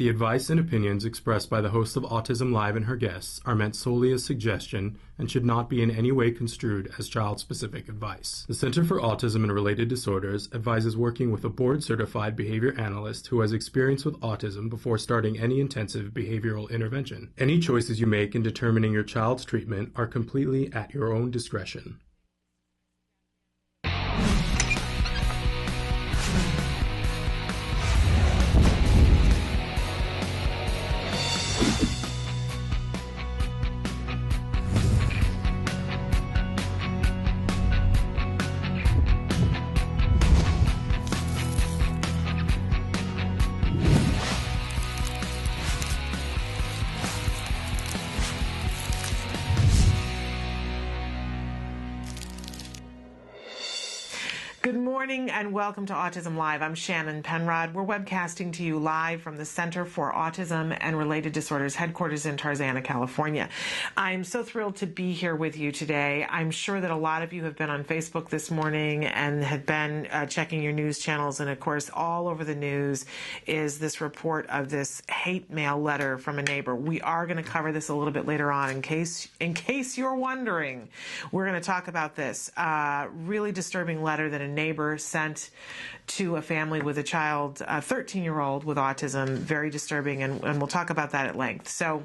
The advice and opinions expressed by the host of Autism Live and her guests are meant solely as suggestion and should not be in any way construed as child-specific advice. The Center for Autism and Related Disorders advises working with a board-certified behavior analyst who has experience with autism before starting any intensive behavioral intervention. Any choices you make in determining your child's treatment are completely at your own discretion. Good morning and welcome to Autism Live. I'm Shannon Penrod. We're webcasting to you live from the Center for Autism and Related Disorders headquarters in Tarzana, California. I'm so thrilled to be here with you today. I'm sure that a lot of you have been on Facebook this morning and have been checking your news channels. And of course, all over the news is this report of this hate mail letter from a neighbor. We are going to cover this a little bit later on in case you're wondering. We're going to talk about this really disturbing letter that a neighbor sent to a family with a child, a 13-year-old with autism. Very disturbing, and we'll talk about that at length. So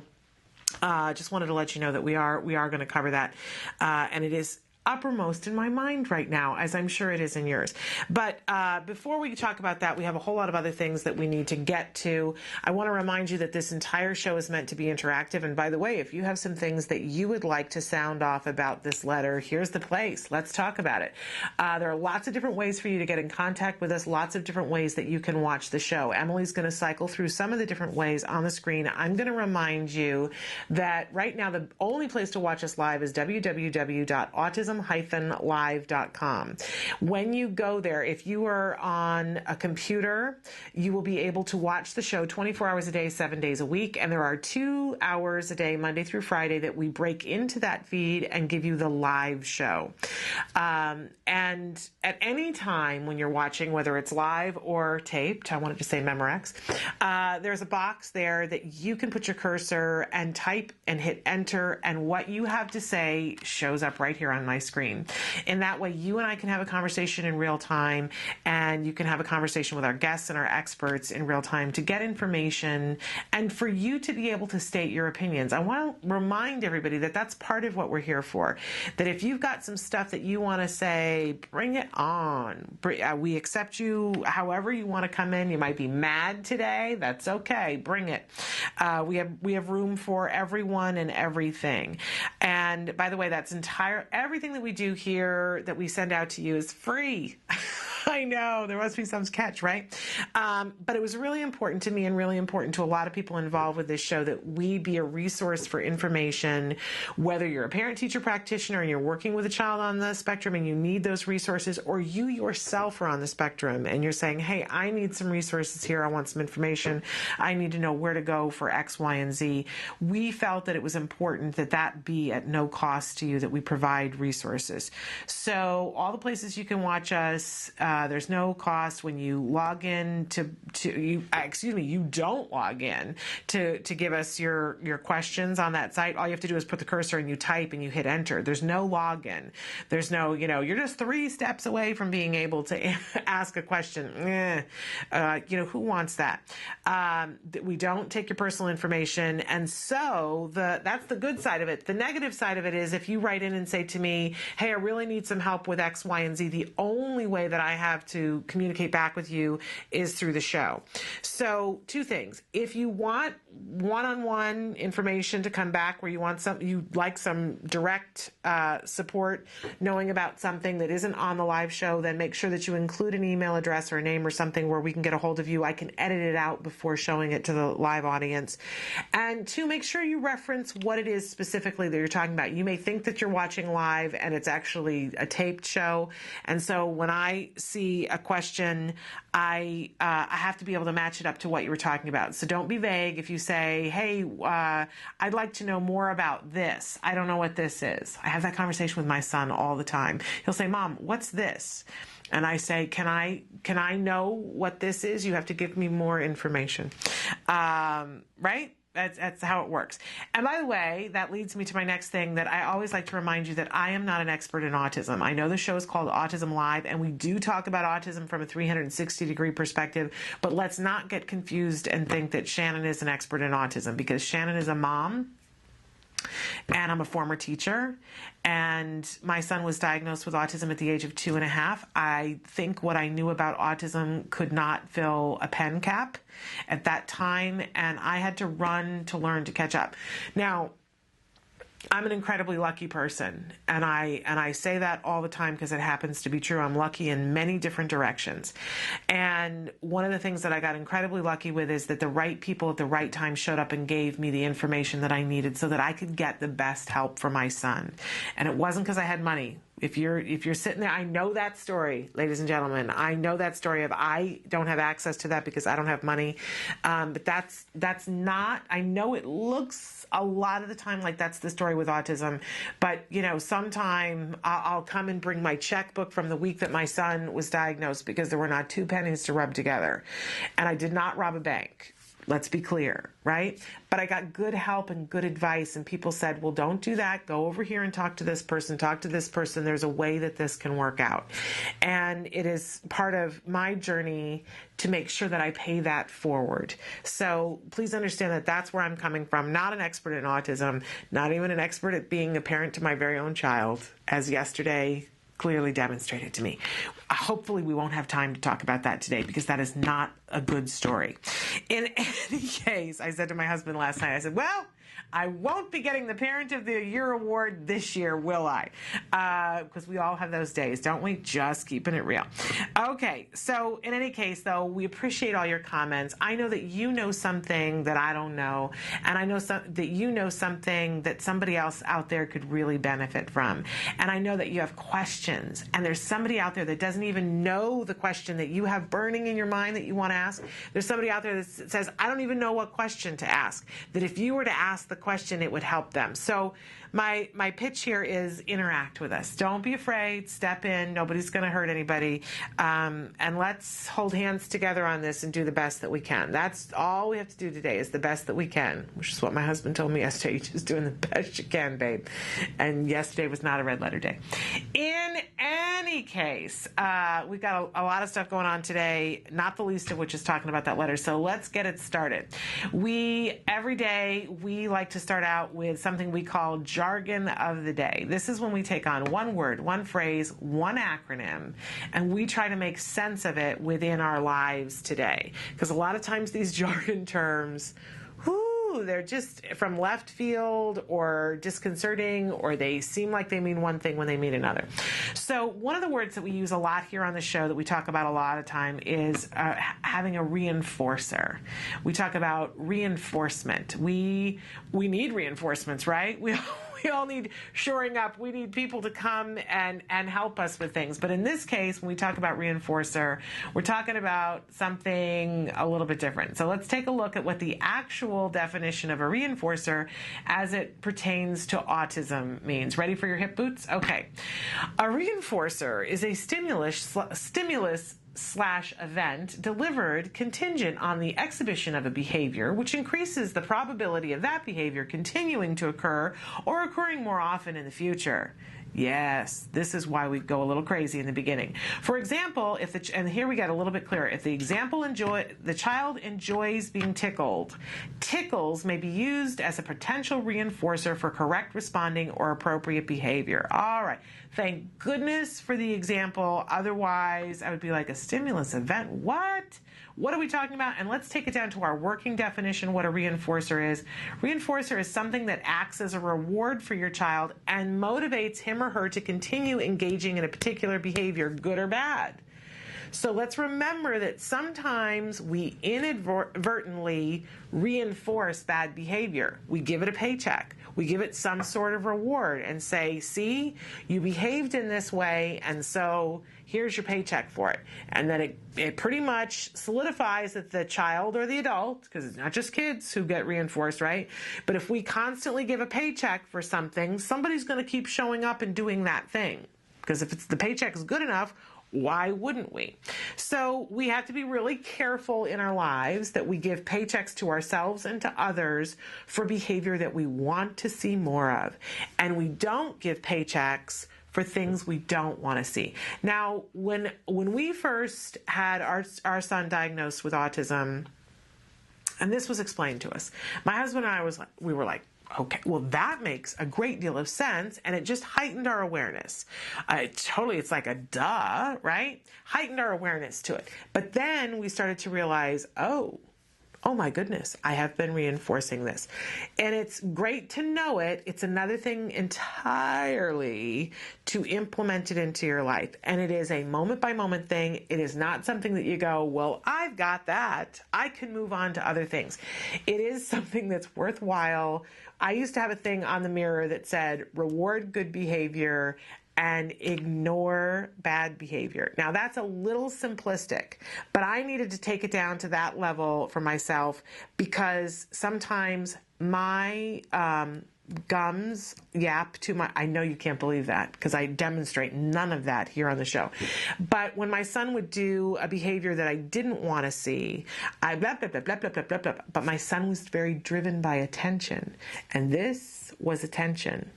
just wanted to let you know that we are going to cover that, and it is uppermost in my mind right now, as I'm sure it is in yours. But before we talk about that, we have a whole lot of other things that we need to get to. I want to remind you that this entire show is meant to be interactive. And by the way, if you have some things that you would like to sound off about this letter, here's the place. Let's talk about it. There are lots of different ways for you to get in contact with us, lots of different ways that you can watch the show. Emily's going to cycle through some of the different ways on the screen. I'm going to remind you that right now the only place to watch us live is www.autism-live.com. When you go there, if you are on a computer, you will be able to watch the show 24 hours a day, 7 days a week. And there are 2 hours a day, Monday through Friday, that we break into that feed and give you the live show. And at any time when you're watching, whether it's live or taped, I wanted to say Memorex, there's a box there that you can put your cursor and type and hit enter, and what you have to say shows up right here on my screen. In that way, you and I can have a conversation in real time, and you can have a conversation with our guests and our experts in real time to get information and for you to be able to state your opinions. I want to remind everybody that that's part of what we're here for, that if you've got some stuff that you want to say, bring it on. We accept you however you want to come in. You might be mad today. That's okay. Bring it. We have room for everyone and everything. And by the way, everything that we do here that we send out to you is free. I know, there must be some catch, right? But it was really important to me and really important to a lot of people involved with this show that we be a resource for information, whether you're a parent, teacher, practitioner, and you're working with a child on the spectrum and you need those resources, or you yourself are on the spectrum and you're saying, hey, I need some resources here. I want some information. I need to know where to go for X, Y, and Z. We felt that it was important that that be at no cost to you, that we provide resources. So all the places you can watch us, there's no cost when you log in you don't log in to give us your questions on that site. All you have to do is put the cursor and you type and you hit enter. There's no login. There's no, you're just 3 steps away from being able to ask a question. Who wants that? We don't take your personal information. And so that's the good side of it. The negative side of it is if you write in and say to me, hey, I really need some help with X, Y, and Z, the only way that I have to communicate back with you is through the show. So 2 things. If you want one-on-one information to come back where you'd like some direct support, knowing about something that isn't on the live show, then make sure that you include an email address or a name or something where we can get a hold of you. I can edit it out before showing it to the live audience. And 2, make sure you reference what it is specifically that you're talking about. You may think that you're watching live and it's actually a taped show. And so when I see see a question, I have to be able to match it up to what you were talking about. So don't be vague. If you say, hey, I'd like to know more about this. I don't know what this is. I have that conversation with my son all the time. He'll say, Mom, what's this? And I say, can I know what this is? You have to give me more information. Right? That's how it works. And by the way, that leads me to my next thing, that I always like to remind you that I am not an expert in autism. I know the show is called Autism Live, and we do talk about autism from a 360-degree perspective, but let's not get confused and think that Shannon is an expert in autism, because Shannon is a mom, and I'm a former teacher, and my son was diagnosed with autism at the age of 2.5. I think what I knew about autism could not fill a pen cap at that time, and I had to run to learn to catch up. Now, I'm an incredibly lucky person, and I say that all the time because it happens to be true. I'm lucky in many different directions. And one of the things that I got incredibly lucky with is that the right people at the right time showed up and gave me the information that I needed so that I could get the best help for my son. And it wasn't because I had money. If you're sitting there, I know that story, ladies and gentlemen. I know that story of I don't have access to that because I don't have money. But that's not, I know it looks a lot of the time like that's the story with autism. But, sometime I'll come and bring my checkbook from the week that my son was diagnosed because there were not 2 pennies to rub together. And I did not rob a bank. Let's be clear, right? But I got good help and good advice, and people said, well, don't do that. Go over here and talk to this person, talk to this person. There's a way that this can work out. And it is part of my journey to make sure that I pay that forward. So please understand that that's where I'm coming from. Not an expert in autism, not even an expert at being a parent to my very own child, as yesterday clearly demonstrated to me. Hopefully we won't have time to talk about that today, because that is not a good story. In any case, I said to my husband last night, I said, well, I won't be getting the Parent of the Year award this year, will I? Because we all have those days, don't we? Just keeping it real. Okay, so in any case, though, we appreciate all your comments. I know that you know something that I don't know, and I know that you know something that somebody else out there could really benefit from. And I know that you have questions, and there's somebody out there that doesn't even know the question that you have burning in your mind that you want to ask. There's somebody out there that says, I don't even know what question to ask, that if you were to ask the question, it would help them. So my pitch here is interact with us. Don't be afraid. Step in. Nobody's going to hurt anybody. And let's hold hands together on this and do the best that we can. That's all we have to do today, is the best that we can, which is what my husband told me yesterday. You're just doing the best you can, babe. And yesterday was not a red letter day. In any case, we've got a lot of stuff going on today, not the least of which is talking about that letter. So let's get it started. Every day, we like to start out with something we call jargon of the day. This is when we take on one word, one phrase, one acronym, and we try to make sense of it within our lives today. Because a lot of times these jargon terms, they're just from left field or disconcerting, or they seem like they mean one thing when they mean another. So one of the words that we use a lot here on the show that we talk about a lot of time is having a reinforcer. We talk about reinforcement. We need reinforcements, right? We all need shoring up. We need people to come and help us with things. But in this case, when we talk about reinforcer, we're talking about something a little bit different. So let's take a look at what the actual definition of a reinforcer as it pertains to autism means. Ready for your hip boots? Okay. A reinforcer is a stimulus/event delivered contingent on the exhibition of a behavior, which increases the probability of that behavior continuing to occur or occurring more often in the future. Yes, this is why we go a little crazy in the beginning. For example, and here we get a little bit clearer. If the child enjoys being tickled, tickles may be used as a potential reinforcer for correct responding or appropriate behavior. All right. Thank goodness for the example. Otherwise, I would be like, a stimulus event? What? What are we talking about? And let's take it down to our working definition, what a reinforcer is. Reinforcer is something that acts as a reward for your child and motivates him or her to continue engaging in a particular behavior, good or bad. So let's remember that sometimes we inadvertently reinforce bad behavior. We give it a paycheck. We give it some sort of reward and say, see, you behaved in this way, and so here's your paycheck for it. And then it pretty much solidifies that the child or the adult, because it's not just kids who get reinforced, right? But if we constantly give a paycheck for something, somebody's going to keep showing up and doing that thing. Because if the paycheck is good enough, why wouldn't we? So we have to be really careful in our lives that we give paychecks to ourselves and to others for behavior that we want to see more of. And we don't give paychecks for things we don't want to see. Now, when we first had our son diagnosed with autism, and this was explained to us, my husband and I we were like, okay, well, that makes a great deal of sense, and it just heightened our awareness. It's like a duh, right? Heightened our awareness to it. But then we started to realize, oh my goodness, I have been reinforcing this. And it's great to know it. It's another thing entirely to implement it into your life. And it is a moment-by-moment thing. It is not something that you go, well, I've got that. I can move on to other things. It is something that's worthwhile. I used to have a thing on the mirror that said, reward good behavior and ignore bad behavior. Now, that's a little simplistic, but I needed to take it down to that level for myself because sometimes my gums yap too much. I know you can't believe that because I demonstrate none of that here on the show. But when my son would do a behavior that I didn't want to see, I blah, blah, blah, blah, blah, blah, blah, blah. But my son was very driven by attention. And this was attention.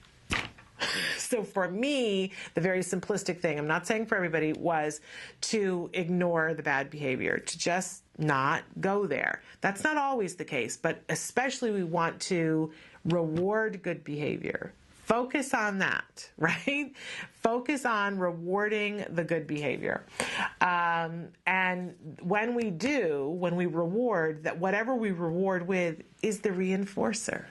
So for me, the very simplistic thing, I'm not saying for everybody, was to ignore the bad behavior, to just not go there. That's not always the case, but especially we want to reward good behavior. Focus on that, right? Focus on rewarding the good behavior. And when we reward, that whatever we reward with is the reinforcer.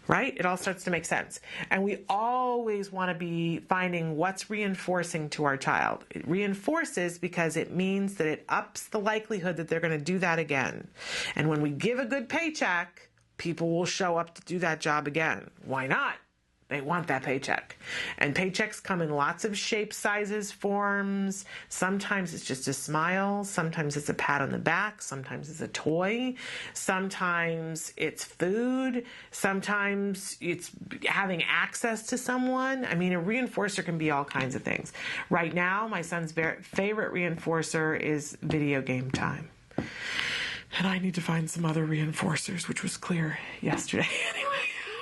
Right? It all starts to make sense. And we always want to be finding what's reinforcing to our child. It reinforces because it means that it ups the likelihood that they're going to do that again. And when we give a good paycheck, people will show up to do that job again. Why not? They want that paycheck. And paychecks come in lots of shapes, sizes, forms. Sometimes it's just a smile. Sometimes it's a pat on the back. Sometimes it's a toy. Sometimes it's food. Sometimes it's having access to someone. I mean, a reinforcer can be all kinds of things. Right now, my son's favorite reinforcer is video game time. And I need to find some other reinforcers, which was clear yesterday anyway.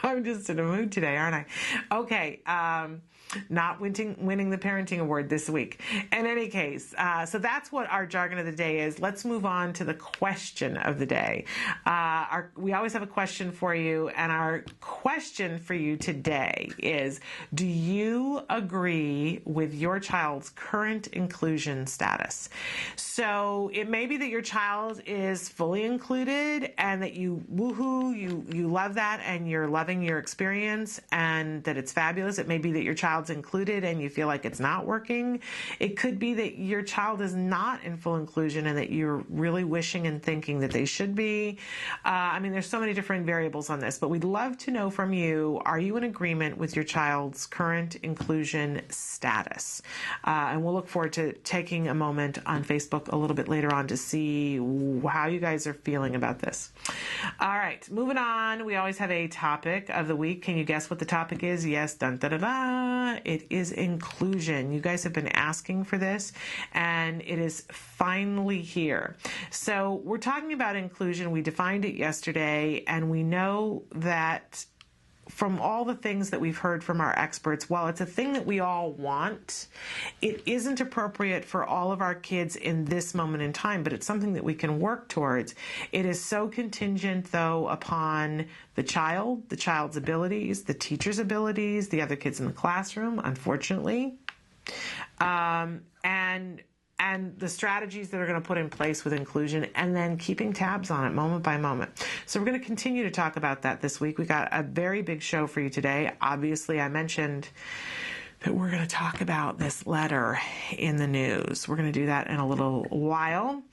I'm just in a mood today, aren't I? Okay, not winning the parenting award this week. In any case, so that's what our jargon of the day is. Let's move on to the question of the day. We always have a question for you, and our question for you today is, do you agree with your child's current inclusion status? So it may be that your child is fully included and that you you love that and you're loving your experience and that it's fabulous. It may be that your child's included and you feel like it's not working. It could be that your child is not in full inclusion and that you're really wishing and thinking that they should be. I mean, there's so many different variables on this, but we'd love to know from you, are you in agreement with your child's current inclusion status? And we'll look forward to taking a moment on Facebook a little bit later on to see how you guys are feeling about this. All right, moving on. We always have a topic of the week. Can you guess what the topic is? Yes, dun da da da. It is inclusion. You guys have been asking for this, and it is finally here. So we're talking about inclusion. We defined it yesterday, and we know that from all the things that we've heard from our experts, while it's a thing that we all want, it isn't appropriate for all of our kids in this moment in time, but it's something that we can work towards. It is so contingent, though, upon the child's abilities, the teacher's abilities, the other kids in the classroom, unfortunately, and the strategies that are going to put in place with inclusion, and then keeping tabs on it moment by moment. So we're going to continue to talk about that this week. We got a very big show for you today. Obviously, I mentioned that we're going to talk about this letter in the news. We're going to do that in a little while.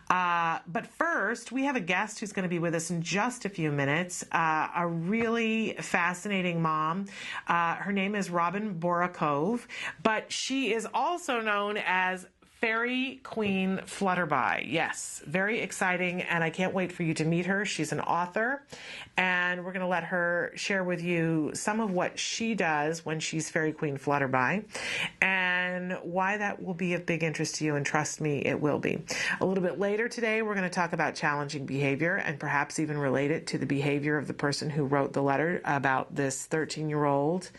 But first, we have a guest who's going to be with us in just a few minutes, a really fascinating mom. Her name is Robin Borakove, but she is also known as Fairy Queen Flutterby. Yes, very exciting, and I can't wait for you to meet her. She's an author, and we're going to let her share with you some of what she does when she's Fairy Queen Flutterby, and why that will be of big interest to you, and trust me, it will be. A little bit later today, we're going to talk about challenging behavior, and perhaps even relate it to the behavior of the person who wrote the letter about this 13-year-old.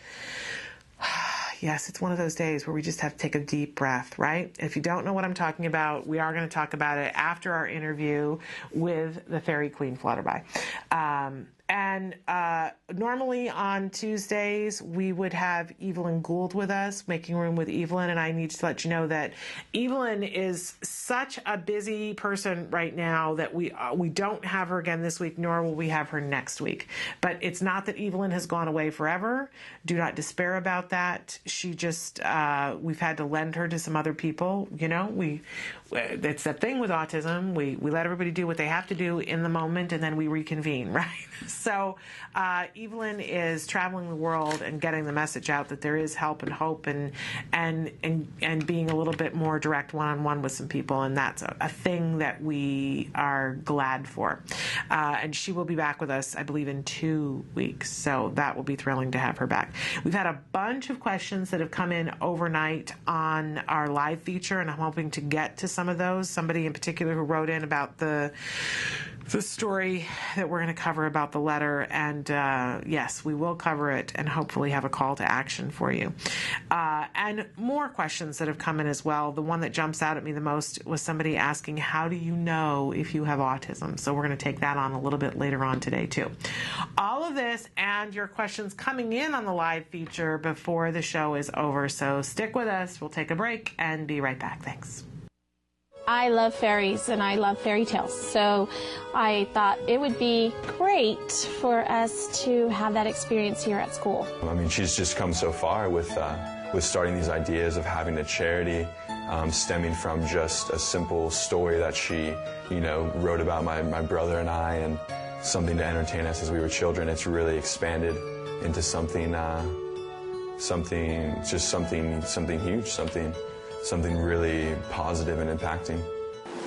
Yes, it's one of those days where we just have to take a deep breath, right? If you don't know what I'm talking about, we are going to talk about it after our interview with the Fairy Queen Flutterby. Normally on Tuesdays, we would have Evelyn Gould with us, Making Room with Evelyn, and I need to let you know that Evelyn is such a busy person right now that we don't have her again this week, nor will we have her next week. But it's not that Evelyn has gone away forever. Do not despair about that. She just, we've had to lend her to some other people. You know, it's that thing with autism. We let everybody do what they have to do in the moment, and then we reconvene, right? So Evelyn is traveling the world and getting the message out that there is help and hope, and being a little bit more direct one-on-one with some people, and that's a thing that we are glad for. And she will be back with us, I believe, in 2 weeks, so that will be thrilling to have her back. We've had a bunch of questions that have come in overnight on our live feature, and I'm hoping to get to some of those. Somebody in particular who wrote in about the story that we're going to cover about the letter, and yes, we will cover it and hopefully have a call to action for you. And more questions that have come in as well. The one that jumps out at me the most was somebody asking, how do you know if you have autism? So we're going to take that on a little bit later on today too. All of this and your questions coming in on the live feature before the show is over. So stick with us. We'll take a break and be right back. Thanks. I love fairies and I love fairy tales, so I thought it would be great for us to have that experience here at school. I mean, she's just come so far with starting these ideas of having a charity, stemming from just a simple story that she, wrote about my brother and I, and something to entertain us as we were children. It's really expanded into something huge, something really positive and impacting.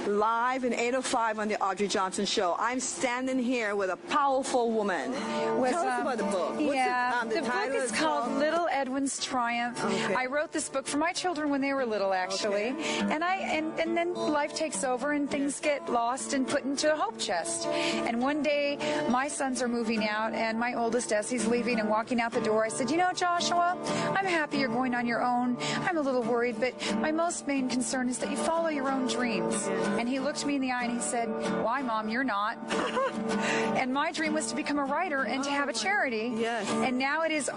Live in 8:05 on the Audrey Johnson Show. I'm standing here with a powerful woman. Tell us about the book. The book is called Little Edwin's Triumph. Okay. I wrote this book for my children when they were little, actually. Okay. And then life takes over and things get lost and put into a hope chest. And one day, my sons are moving out, and my oldest, Essie's leaving and walking out the door. I said, Joshua, I'm happy you're going on your own. I'm a little worried, but my main concern is that you follow your own dreams. And he looked me in the eye and he said, why, Mom, you're not? And my dream was to become a writer and to have a charity. Yes. And now it is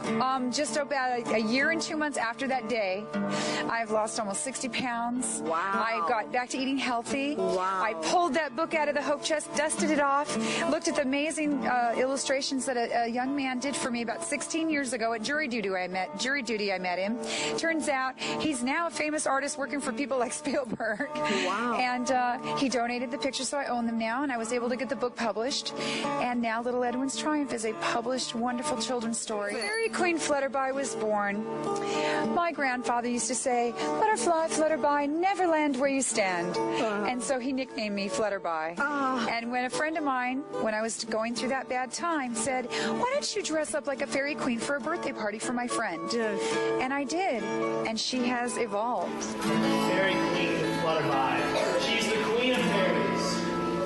just about a year and 2 months after that day. I've lost almost 60 pounds. Wow. I got back to eating healthy. Wow. I pulled that book out of the hope chest, dusted it off, looked at the amazing illustrations that a young man did for me about 16 years ago at jury duty. I met him. Turns out he's now a famous artist working for people like Spielberg. Wow. And he donated the pictures, so I own them now, and I was able to get the book published. And now Little Edwin's Triumph is a published, wonderful children's story. Fairy Queen Flutterby was born. My grandfather used to say, butterfly, Flutterby, never land where you stand. And so he nicknamed me Flutterby. And when a friend of mine, when I was going through that bad time, said, why don't you dress up like a fairy queen for a birthday party for my friend? Yes. And I did, and she has evolved. Fairy Queen Flutterby. She's the queen of fairies.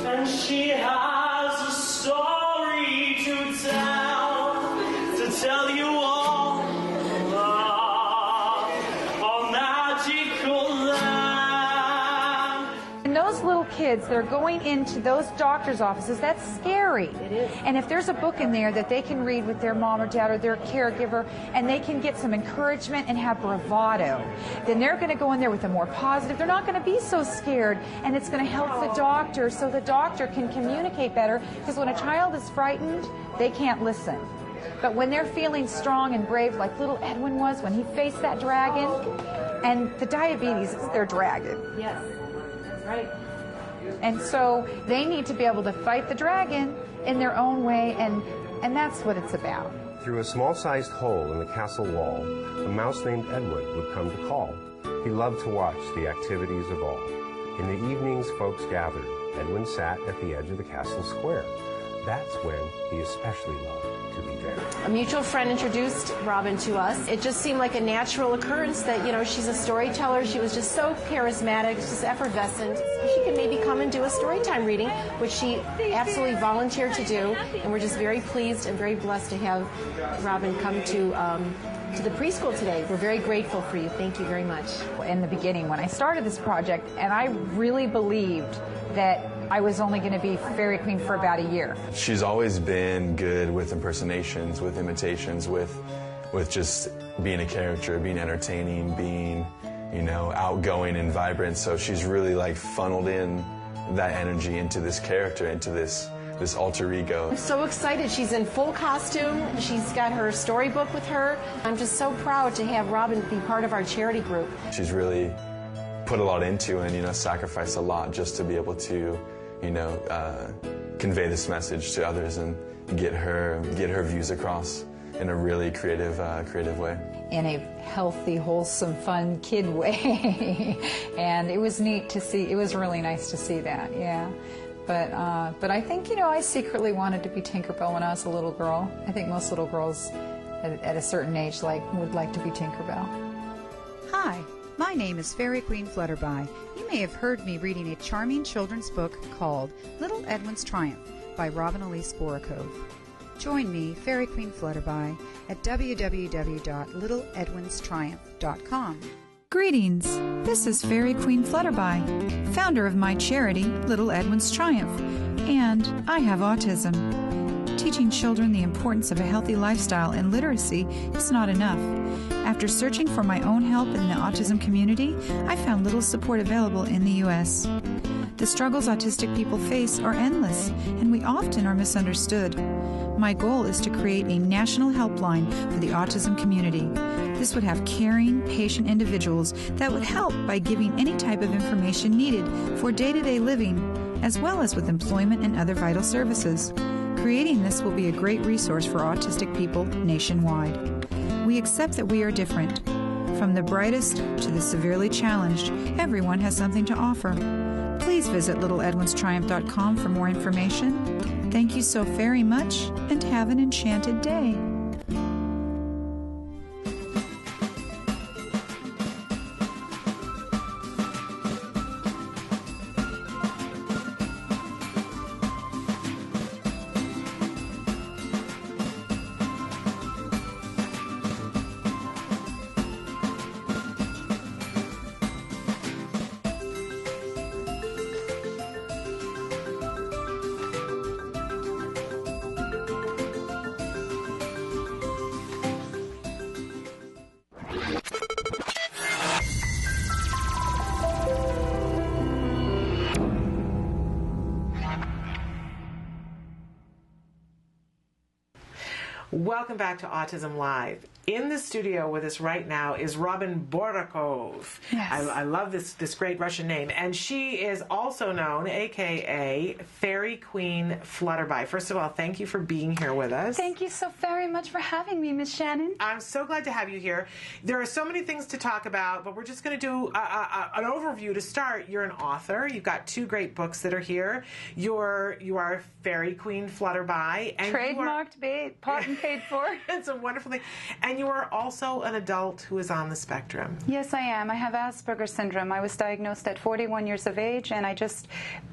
And she has a story to tell you all magical land. And those little kids, they're going into those doctor's offices, that's scary. It is. And if there's a book in there that they can read with their mom or dad or their caregiver, and they can get some encouragement and have bravado, then they're going to go in there with a more positive. They're not going to be so scared, and it's going to help the doctor so the doctor can communicate better, because when a child is frightened, they can't listen. But when they're feeling strong and brave, like little Edwin was when he faced that dragon, and the diabetes is their dragon. Yes, that's right. And so they need to be able to fight the dragon in their own way, and that's what it's about. Through a small-sized hole in the castle wall, a mouse named Edwin would come to call. He loved to watch the activities of all. In the evenings, folks gathered. Edwin sat at the edge of the castle square. That's when he especially loved to be there. A mutual friend introduced Robin to us. It just seemed like a natural occurrence that, you know, she's a storyteller. She was just so charismatic, just effervescent. She could maybe come and do a storytime reading, which she absolutely volunteered to do. And we're just very pleased and very blessed to have Robin come to the preschool today. We're very grateful for you. Thank you very much. In the beginning, when I started this project, and I really believed that I was only going to be Fairy Queen for about a year. She's always been good with impersonations, with imitations, with just being a character, being entertaining, being, you know, outgoing and vibrant. So she's really like funneled in that energy into this character, into this alter ego. I'm so excited. She's in full costume. She's got her storybook with her. I'm just so proud to have Robin be part of our charity group. She's really put a lot into and, you know, sacrificed a lot just to be able to, you know, convey this message to others and get her views across in a really creative way. In a healthy, wholesome, fun kid way. And it was neat to see. It was really nice to see that, yeah. But I think, you know, I secretly wanted to be Tinkerbell when I was a little girl. I think most little girls at a certain age would like to be Tinkerbell. Hi, my name is Fairy Queen Flutterby. You may have heard me reading a charming children's book called Little Edwin's Triumph by Robin Elise Borakove. Join me, Fairy Queen Flutterby, at www.littleedwinstriumph.com. Greetings, this is Fairy Queen Flutterby, founder of my charity, Little Edwin's Triumph, and I have autism. Teaching children the importance of a healthy lifestyle and literacy is not enough. After searching for my own help in the autism community, I found little support available in the U.S. The struggles autistic people face are endless, and we often are misunderstood. My goal is to create a national helpline for the autism community. This would have caring, patient individuals that would help by giving any type of information needed for day-to-day living, as well as with employment and other vital services. Creating this will be a great resource for autistic people nationwide. We accept that we are different. From the brightest to the severely challenged, everyone has something to offer. Please visit littleedwinstriumph.com for more information. Thank you so very much, and have an enchanted day. Welcome back to Autism Live. In the studio with us right now is Robin Borakove. Yes. I love this great Russian name. And she is also known, a.k.a. Fairy Queen Flutterby. First of all, thank you for being here with us. Thank you so very much for having me, Miss Shannon. I'm so glad to have you here. There are so many things to talk about, but we're just going to do an overview to start. You're an author. You've got 2 great books that are here. You are Fairy Queen Flutterby. And trademarked, bought and paid for. It's a wonderful thing. And you are also an adult who is on the spectrum. Yes, I am. I have Asperger syndrome. I was diagnosed at 41 years of age, and I just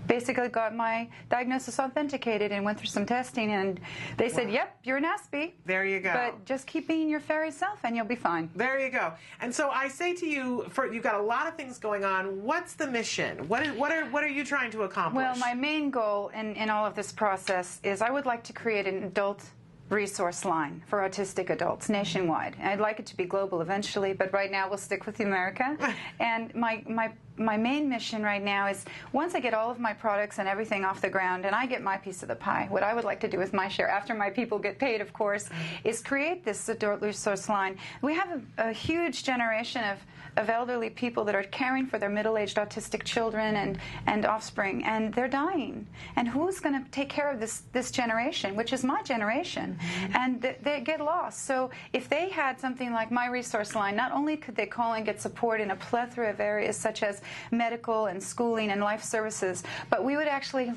basically got my diagnosis authenticated and went through some testing, and they said, yep, you're an Aspie. There you go. But just keep being your fairy self, and you'll be fine. There you go. And so I say to you, you've got a lot of things going on. What's the mission? What are you trying to accomplish? Well, my main goal in all of this process is I would like to create an adult resource line for autistic adults nationwide. And I'd like it to be global eventually, but right now we'll stick with America. And my main mission right now is, once I get all of my products and everything off the ground and I get my piece of the pie, what I would like to do with my share, after my people get paid, of course, is create this adult resource line. We have a huge generation of elderly people that are caring for their middle-aged autistic children and offspring, and they're dying. And who's going to take care of this generation, which is my generation? And they get lost. So if they had something like my resource line, not only could they call and get support in a plethora of areas such as medical and schooling and life services, but we would actually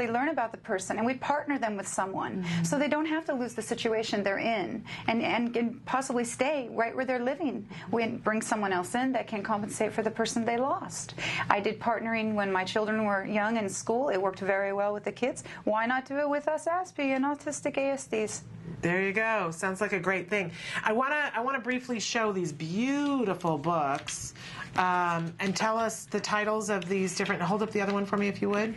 learn about the person, and we'd partner them with someone so they don't have to lose the situation they're in and possibly stay right where they're living. We bring someone else in that can compensate for the person they lost. I did partnering when my children were young in school. It worked very well with the kids. Why not do it with us Aspie and autistic ASDs? There you go. Sounds like a great thing. I wanna briefly show these beautiful books and tell us the titles of these different. Hold up the other one for me, if you would.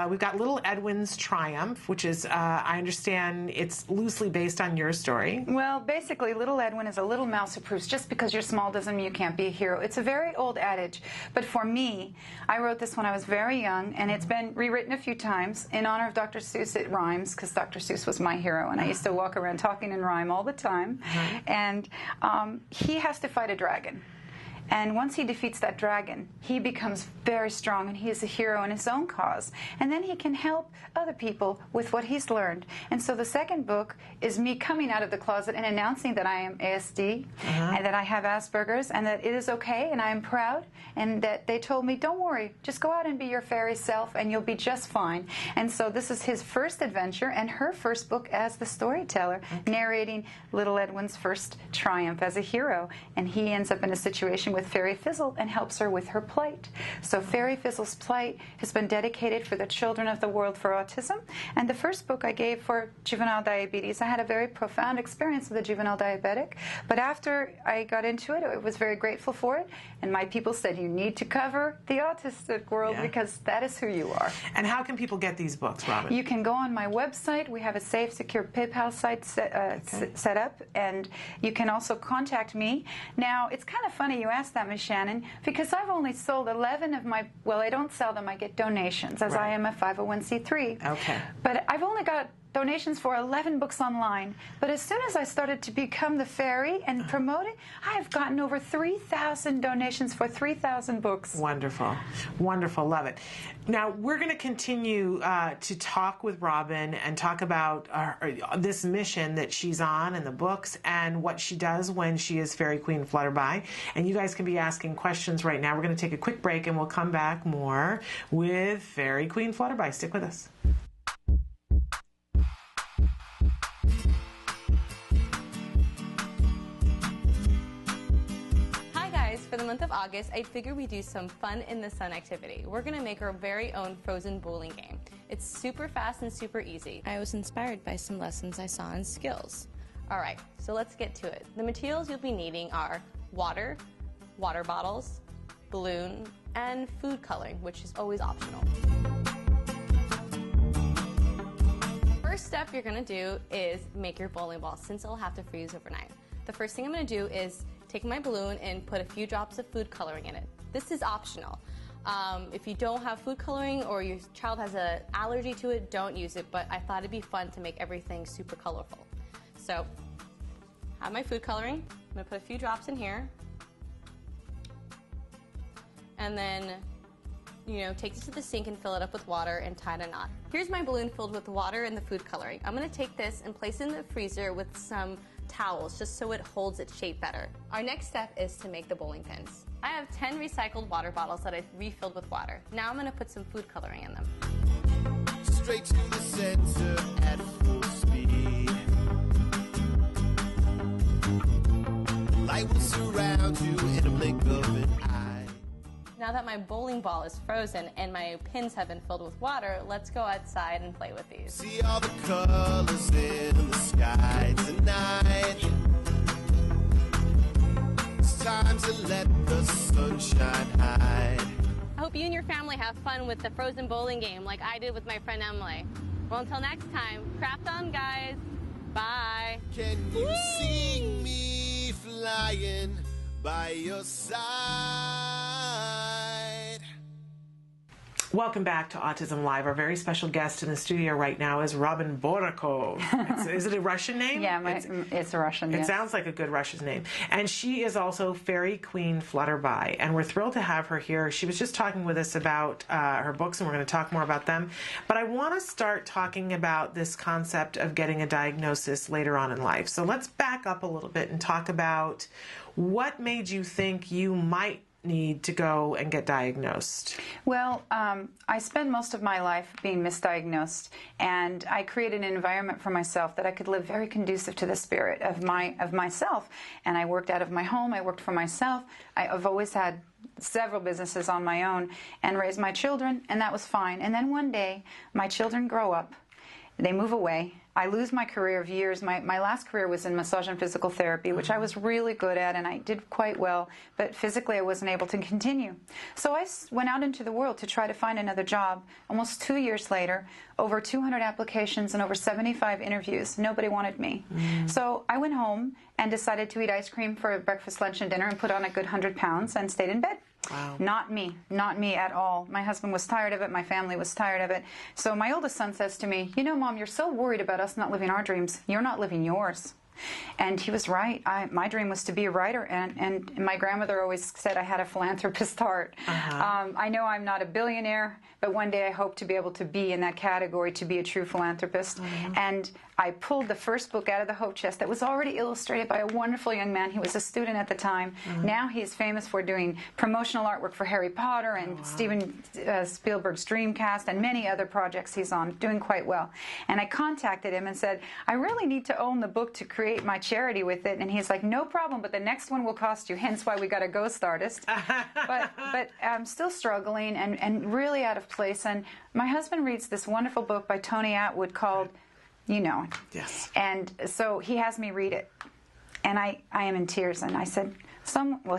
We've got Little Edwin's Triumph, which is, I understand, it's loosely based on your story. Well, basically, Little Edwin is a little mouse who proves just because you're small doesn't mean you can't be a hero. It's a very old adage, but for me, I wrote this when I was very young, and it's been rewritten a few times. In honor of Dr. Seuss, it rhymes, because Dr. Seuss was my hero, and I used to walk around talking in rhyme all the time. And he has to fight a dragon. And once he defeats that dragon, he becomes very strong, and he is a hero in his own cause. And then he can help other people with what he's learned. And so the second book is me coming out of the closet and announcing that I am ASD, and that I have Asperger's, and that it is okay, and I am proud, and that they told me, don't worry, just go out and be your fairy self, and you'll be just fine. And so this is his first adventure and her first book as the storyteller, narrating Little Edwin's first triumph as a hero. And he ends up in a situation with Fairy Fizzle and helps her with her plight. So Fairy Fizzle's plight has been dedicated for the children of the world for autism. And the first book I gave for juvenile diabetes, I had a very profound experience with a juvenile diabetic. But after I got into it, I was very grateful for it. And my people said, you need to cover the autistic world because that is who you are. And how can people get these books, Robin? You can go on my website. We have a safe, secure PayPal site set up. And you can also contact me. Now, it's kind of funny you asked that, Ms. Shannon, because I've only sold 11 of my, well, I don't sell them, I get donations, as I am a 501c3. Okay. But I've only got donations for 11 books online. But as soon as I started to become the fairy and promote it, I have gotten over 3,000 donations for 3,000 books. Wonderful. Wonderful. Love it. Now, we're going to continue to talk with Robin and talk about this mission that she's on and the books and what she does when she is Fairy Queen Flutterby. And you guys can be asking questions right now. We're going to take a quick break and we'll come back more with Fairy Queen Flutterby. Stick with us. For the month of August, I figured we'd do some fun in the sun activity. We're gonna make our very own frozen bowling game. It's super fast and super easy. I was inspired by some lessons I saw in skills. All right, so let's get to it. The materials you'll be needing are water, water bottles, balloon, and food coloring, which is always optional. First step you're gonna do is make your bowling ball, since it'll have to freeze overnight. The first thing I'm gonna do is take my balloon and put a few drops of food coloring in it. This is optional. If you don't have food coloring or your child has an allergy to it, don't use it, but I thought it'd be fun to make everything super colorful. So, I have my food coloring. I'm gonna put a few drops in here. And then, take this to the sink and fill it up with water and tie a knot. Here's my balloon filled with water and the food coloring. I'm gonna take this and place it in the freezer with some towels, just so it holds its shape better. Our next step is to make the bowling pins. I have 10 recycled water bottles that I've refilled with water. Now I'm going to put some food coloring in them. Straight to the center at full speed. Light will surround you in a blink of an eye. Now that my bowling ball is frozen and my pins have been filled with water, let's go outside and play with these. See all the colors in the sky tonight. It's time to let the sunshine hide. I hope you and your family have fun with the frozen bowling game like I did with my friend Emily. Well, until next time, craft on, guys. Bye. Can you see me flying by your side? Welcome back to Autism Live. Our very special guest in the studio right now is Robin Borakove. Is it a Russian name? Yeah, it's a Russian name. It sounds like a good Russian name. And she is also Fairy Queen Flutterby. And we're thrilled to have her here. She was just talking with us about her books, and we're going to talk more about them. But I want to start talking about this concept of getting a diagnosis later on in life. So let's back up a little bit and talk about what made you think you might need to go and get diagnosed? Well, I spent most of my life being misdiagnosed, and I created an environment for myself that I could live very conducive to the spirit of myself. And I worked out of my home. I worked for myself. I've always had several businesses on my own and raised my children, and that was fine. And then one day, my children grow up. They move away. I lose my career of years. My last career was in massage and physical therapy, which I was really good at, and I did quite well, but physically I wasn't able to continue. So I went out into the world to try to find another job. Almost 2 years later, over 200 applications and over 75 interviews. Nobody wanted me. So I went home and decided to eat ice cream for breakfast, lunch, and dinner and put on a good 100 pounds and stayed in bed. Wow. Not me at all. My husband was tired of it. My family was tired of it. So my oldest son says to me, you know, Mom, you're so worried about us not living our dreams. You're not living yours. And he was right. My dream was to be a writer, and my grandmother always said I had a philanthropist heart. I know I'm not a billionaire, but one day I hope to be able to be in that category, to be a true philanthropist. And I pulled the first book out of the hope chest that was already illustrated by a wonderful young man. He was a student at the time. Now he is famous for doing promotional artwork for Harry Potter and Steven Spielberg's Dreamcast and many other projects he's on, doing quite well. And I contacted him and said, I really need to own the book to create my charity with it. And he's like, no problem, but the next one will cost you, hence why we got a ghost artist. but I'm still struggling and really out of place. And my husband reads this wonderful book by Tony Attwood called, you know, yes. And so he has me read it. And I am in tears. And I said,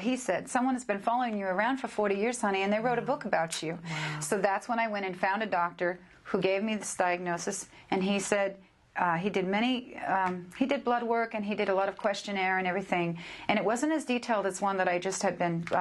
he said, someone has been following you around for 40 years, honey, and they wrote a book about you. Wow. So that's when I went and found a doctor who gave me this diagnosis. And he said, he did blood work, and he did a lot of questionnaire and everything. And it wasn't as detailed as one that I just had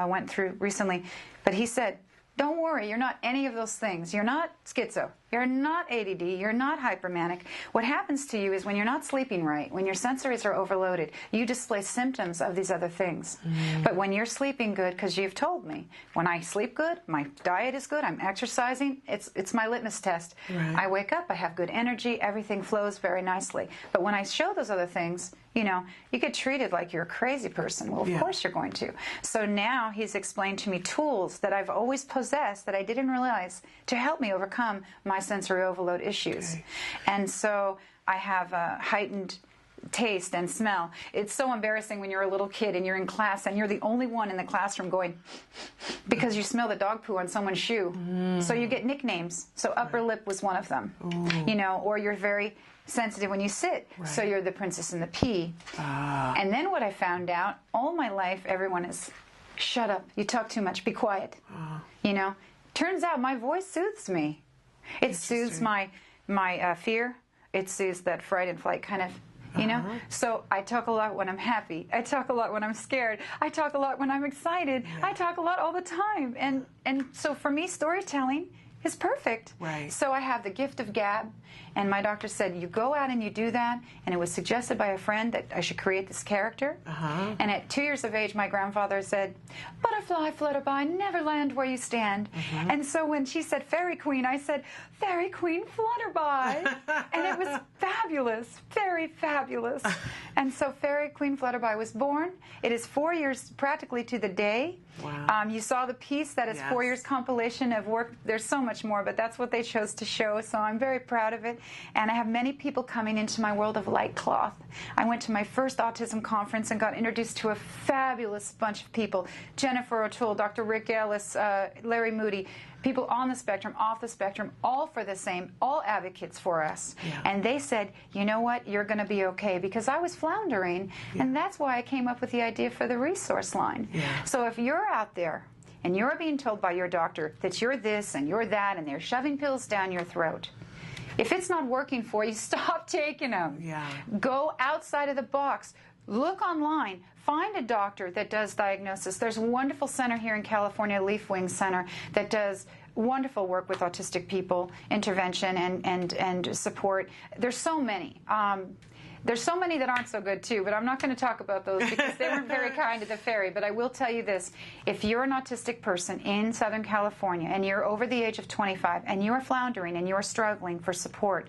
went through recently. But he said, don't worry, you're not any of those things. You're not schizo. You're not ADD. You're not hypermanic. What happens to you is when you're not sleeping right, when your sensories are overloaded, you display symptoms of these other things. But when you're sleeping good, because you've told me, when I sleep good, my diet is good, I'm exercising, it's my litmus test. Right. I wake up, I have good energy, everything flows very nicely. But when I show those other things, you know, you get treated like you're a crazy person. Well, of course you're going to. So now he's explained to me tools that I've always possessed that I didn't realize to help me overcome my sensory overload issues. Okay. And so I have a heightened taste and smell. It's so embarrassing when you're a little kid and you're in class and you're the only one in the classroom going because you smell the dog poo on someone's shoe. So you get nicknames. So upper lip was one of them. You know, or you're very sensitive when you sit, so you're the princess in the pea. And then what I found out, all my life, everyone is, shut up, you talk too much, be quiet. You know, turns out my voice soothes me. It soothes my fear. It soothes that fright and flight kind of, you know. So I talk a lot when I'm happy. I talk a lot when I'm scared. I talk a lot when I'm excited. I talk a lot all the time. And so for me, storytelling is perfect. Right. So I have the gift of gab, and my doctor said, you go out and you do that, and it was suggested by a friend that I should create this character. And at 2 years of age, my grandfather said, butterfly, flutterby, never land where you stand. And so when she said Fairy Queen, I said, Fairy Queen Flutterby. And it was fabulous, very fabulous. And so Fairy Queen Flutterby was born. It is 4 years practically to the day. Wow. You saw the piece, that is 4 years compilation of work. There's so much more, but that's what they chose to show, so I'm very proud of it. And I have many people coming into my world of light cloth. I went to my first autism conference and got introduced to a fabulous bunch of people. Jennifer O'Toole, Dr. Rick Ellis, Larry Moody, people on the spectrum, off the spectrum, all for the same, all advocates for us. And they said, you know what, you're going to be okay, because I was floundering, and that's why I came up with the idea for the resource line. So if you're out there and you're being told by your doctor that you're this and you're that and they're shoving pills down your throat, If it's not working for you, stop taking them. Yeah. Go outside of the box. Look online. Find a doctor that does diagnosis. There's a wonderful center here in California, Leaf Wing Center, that does wonderful work with autistic people, intervention and support. There's so many. There's so many that aren't so good, too, but I'm not going to talk about those because they weren't very kind to the fairy. But I will tell you this. If you're an autistic person in Southern California and you're over the age of 25 and you're floundering and you're struggling for support,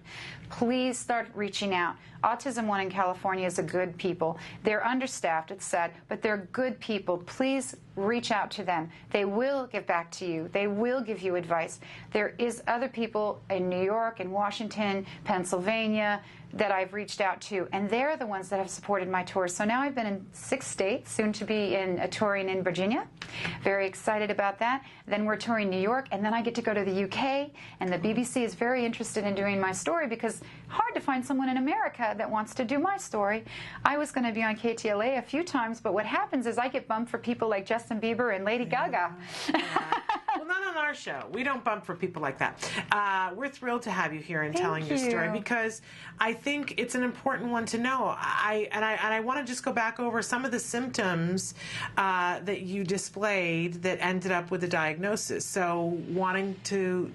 please start reaching out. Autism One in California is a good people. They're understaffed, it's sad, but they're good people. Please reach out to them. They will give back to you. They will give you advice. There is other people in New York and Washington, Pennsylvania, that I've reached out to, and they're the ones that have supported my tours. So now I've been in 6 states, soon to be in a touring in Virginia. Very excited about that. Then we're touring New York, and then I get to go to the UK, and the BBC is very interested in doing my story because hard to find someone in America that wants to do my story. I was going to be on KTLA a few times, but what happens is I get bumped for people like Justin Bieber and Lady Gaga. Well, not on our show. We don't bump for people like that. We're thrilled to have you here and telling your story because I think it's an important one to know. I want to just go back over some of the symptoms that you displayed that ended up with a diagnosis. So wanting to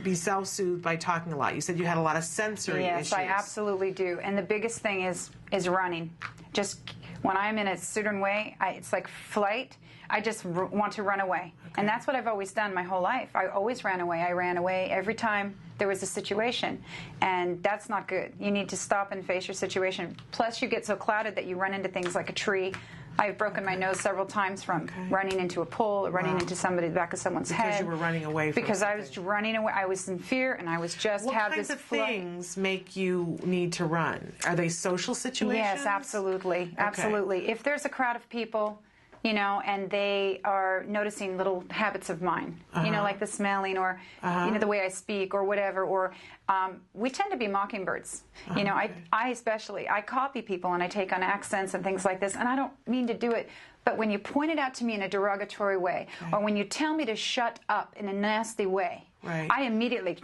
be self-soothed by talking a lot. You said you had a lot of sensory issues. Yes, I absolutely do. And the biggest thing is running. Just when I'm in a certain way, it's like flight. I just want to run away. Okay. And that's what I've always done my whole life. I always ran away. I ran away every time there was a situation. And that's not good. You need to stop and face your situation. Plus, you get so clouded that you run into things like a tree. I've broken my nose several times from running into a pole or running into the back of someone's head. Because you were running away from Because something. I was running away. I was in fear, and I was just what kinds of things make you need to run? Are they social situations? Yes, absolutely. Okay. Absolutely. If there's a crowd of people, you know, and they are noticing little habits of mine, you know, like the smelling or, you know, the way I speak or whatever, or we tend to be mockingbirds. You know, I especially, I copy people and I take on accents and things like this, and I don't mean to do it, but when you point it out to me in a derogatory way, or when you tell me to shut up in a nasty way, I immediately,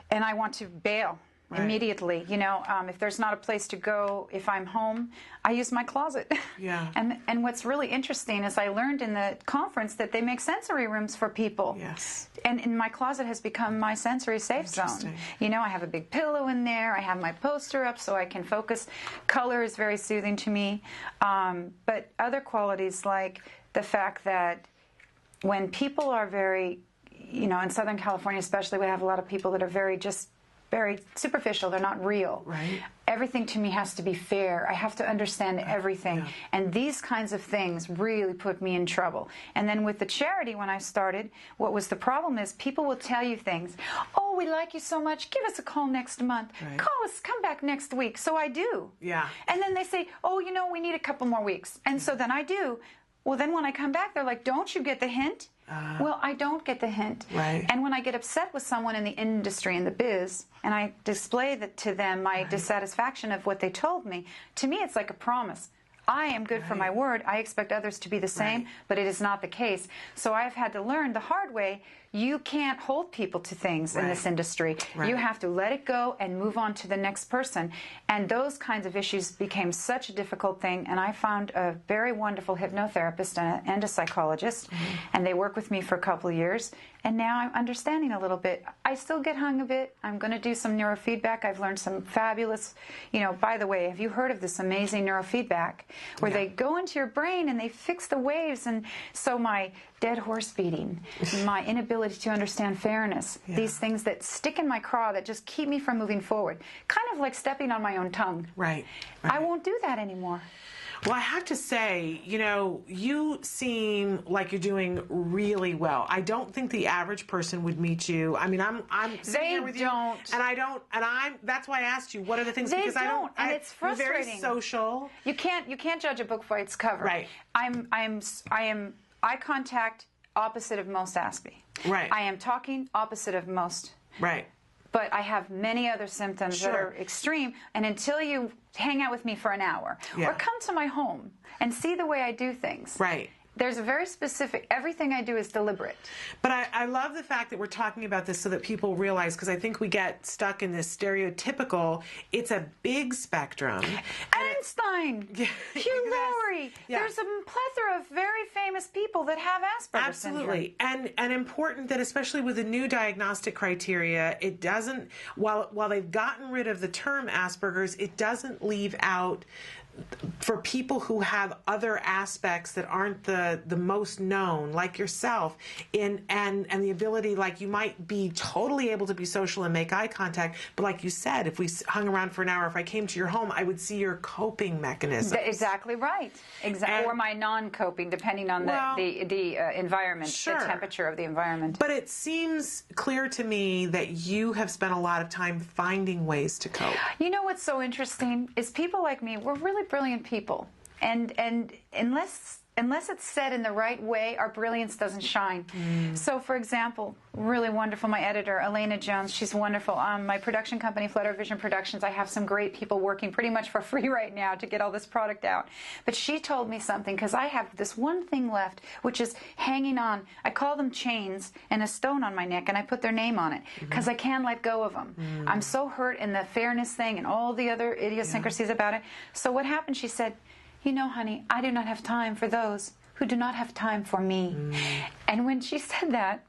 and I want to bail. Immediately, you know, if there's not a place to go, if I'm home, I use my closet. Yeah. And what's really interesting is I learned in the conference that they make sensory rooms for people. Yes. And my closet has become my sensory safe zone. You know, I have a big pillow in there. I have my poster up so I can focus. Color is very soothing to me. But other qualities like the fact that when people are very, you know, in Southern California especially, we have a lot of people that are very superficial. They're not real. Right. Everything to me has to be fair. I have to understand everything. Yeah. And these kinds of things really put me in trouble. And then with the charity, when I started, what was the problem is people will tell you things. Oh, we like you so much. Give us a call next month. Right. Call us. Come back next week. So I do. Yeah. And then they say, oh, you know, we need a couple more weeks. And so then I do. Well, then when I come back, they're like, don't you get the hint? Well, I don't get the hint. Right. And when I get upset with someone in the industry, in the biz, and I display to them my dissatisfaction of what they told me, to me it's like a promise. I am good for my word. I expect others to be the same, but it is not the case. So I've had to learn the hard way, you can't hold people to things in this industry. You have to let it go and move on to the next person. And those kinds of issues became such a difficult thing. And I found a very wonderful hypnotherapist and a psychologist. And they worked with me for a couple of years. And now I'm understanding a little bit. I still get hung a bit. I'm going to do some neurofeedback. I've learned some fabulous, you know, by the way, have you heard of this amazing neurofeedback where they go into your brain and they fix the waves? And so my dead horse feeding, my inability to understand fairness, these things that stick in my craw that just keep me from moving forward, kind of like stepping on my own tongue. Right. I won't do that anymore. Well, I have to say, you know, you seem like you're doing really well. I don't think the average person would meet you. I mean, I'm sitting here with you, and that's why I asked you, what are the things? Because and it's frustrating. You're very social. You can't judge a book by its cover. Right. I am eye contact opposite of most Aspie. Right. I am talking opposite of most. Right. But I have many other symptoms that are extreme, and until you hang out with me for an hour or come to my home and see the way I do things, there's a very specific, everything I do is deliberate. But I love the fact that we're talking about this so that people realize, because I think we get stuck in this stereotypical, it's a big spectrum. Einstein, Hugh Laurie, there's a plethora of very famous people that have Asperger's Absolutely. syndrome. And important that, especially with the new diagnostic criteria, it doesn't, while they've gotten rid of the term Asperger's, it doesn't leave out for people who have other aspects that aren't the most known, like yourself, and the ability, like you might be totally able to be social and make eye contact, but like you said, if we hung around for an hour, if I came to your home, I would see your coping mechanisms. Exactly right. Exactly. Or my non-coping, depending on the environment, sure. the temperature of the environment. But it seems clear to me that you have spent a lot of time finding ways to cope. You know what's so interesting is people like me, we're really brilliant people, and unless it's said in the right way, our brilliance doesn't shine. So, for example, really wonderful, my editor, Elena Jones, she's wonderful. My production company, Flutter Vision Productions, I have some great people working pretty much for free right now to get all this product out. But she told me something, because I have this one thing left, which is hanging on. I call them chains and a stone on my neck, and I put their name on it, because I can't let go of them. I'm so hurt in the fairness thing and all the other idiosyncrasies about it. So what happened, she said, you know, honey, I do not have time for those who do not have time for me. And when she said that,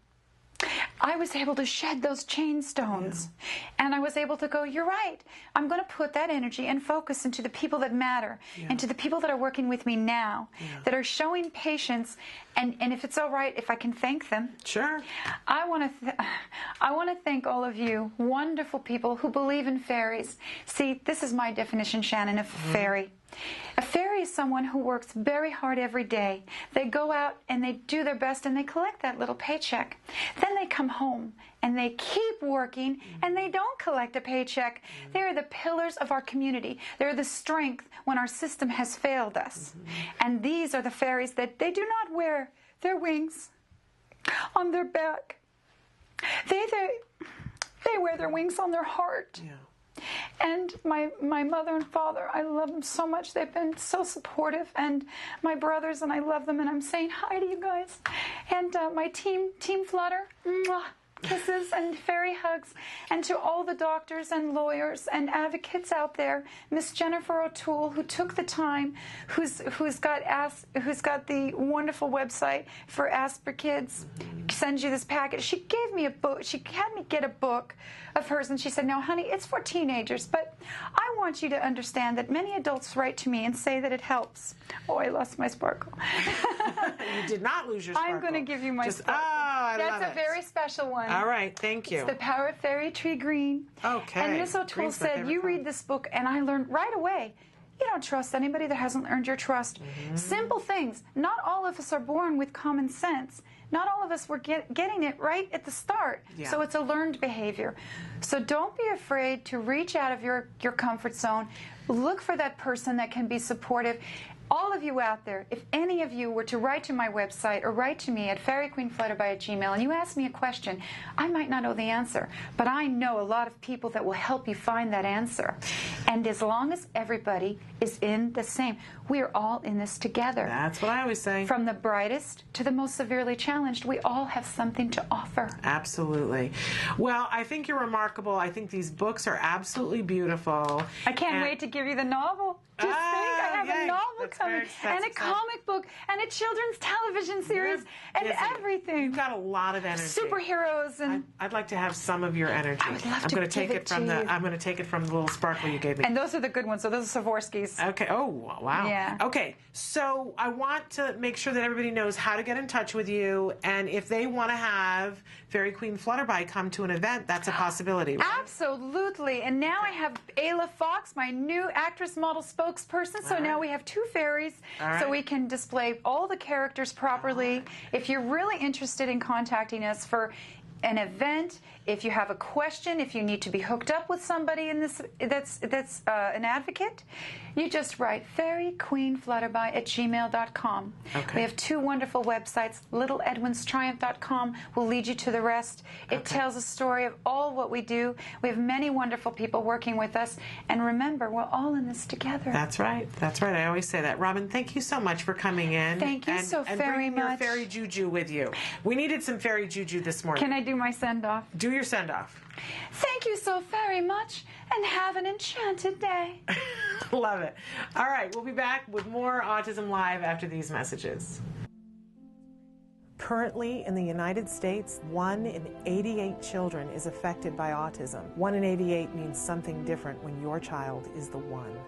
I was able to shed those chain stones. And I was able to go, you're right. I'm going to put that energy and focus into the people that matter, into the people that are working with me now, that are showing patience. And if it's all right, if I can thank them. Sure. I want to thank all of you wonderful people who believe in fairies. See, this is my definition, Shannon, of a fairy. A fairy is someone who works very hard every day. They go out and they do their best and they collect that little paycheck. Then they come home and they keep working and they don't collect a paycheck. They are the pillars of our community. They're the strength when our system has failed us. And these are the fairies that they do not wear their wings on their back. They wear their wings on their heart. And my mother and father, I love them so much. They've been so supportive, and my brothers, and I love them, and I'm saying hi to you guys. And my team Flutter, mwah, kisses and fairy hugs. And to all the doctors and lawyers and advocates out there, Miss Jennifer O'Toole, who took the time, who's got the wonderful website for Asperger kids, sends you this package. She gave me a book. She had me get a book of hers, and she said, no, honey, it's for teenagers, but I want you to understand that many adults write to me and say that it helps. Oh, I lost my sparkle. You did not lose your sparkle. I'm going to give you my sparkle. I love That's a very special one. All right, thank you. It's The Power of Fairy Tree Green. Okay. And Miss O'Toole said, you read this book, and I learned right away, you don't trust anybody that hasn't earned your trust. Simple things. Not all of us are born with common sense. Not all of us were getting it right at the start. So it's a learned behavior. So don't be afraid to reach out of your comfort zone. Look for that person that can be supportive. All of you out there, if any of you were to write to my website or write to me at fairyqueenflutterby@gmail.com and you ask me a question, I might not know the answer, but I know a lot of people that will help you find that answer. And as long as everybody is in the same, we are all in this together. That's what I always say. From the brightest to the most severely challenged, we all have something to offer. Absolutely. Well, I think you're remarkable. I think these books are absolutely beautiful. I can't wait to give you the novel. Just think, I have a novel coming, and a comic book, and a children's television series, and everything. You've got a lot of energy. Superheroes, and I'd like to have some of your energy. I would love I'm to going to take give it from to the. you. I'm going to take it from the little sparkle you gave me. And those are the good ones. So those are Swarovskis. Okay. Oh, wow. Yeah. Okay. So I want to make sure that everybody knows how to get in touch with you, and if they want to have Fairy Queen Flutterby come to an event, that's a possibility, right? Absolutely. And now I have Ayla Fox, my new actress model spokesperson. So now we have two fairies, so we can display all the characters properly. If you're really interested in contacting us for an event, if you have a question, if you need to be hooked up with somebody in this that's an advocate, you just write fairyqueenflutterby@gmail.com. Okay. We have 2 wonderful websites. littleedwinstriumph.com will lead you to the rest. It tells a story of all what we do. We have many wonderful people working with us. And remember, we're all in this together. That's right. That's right. I always say that. Robin, thank you so much for coming in. Thank you and very bringing your much. fairy juju with you. We needed some fairy juju this morning. Can I do my send-off? Do your send-off. Thank you so very much, and have an enchanted day. Love it. All right, we'll be back with more Autism Live after these messages. Currently, in the United States, 1 in 88 children is affected by autism. 1 in 88 means something different when your child is the one.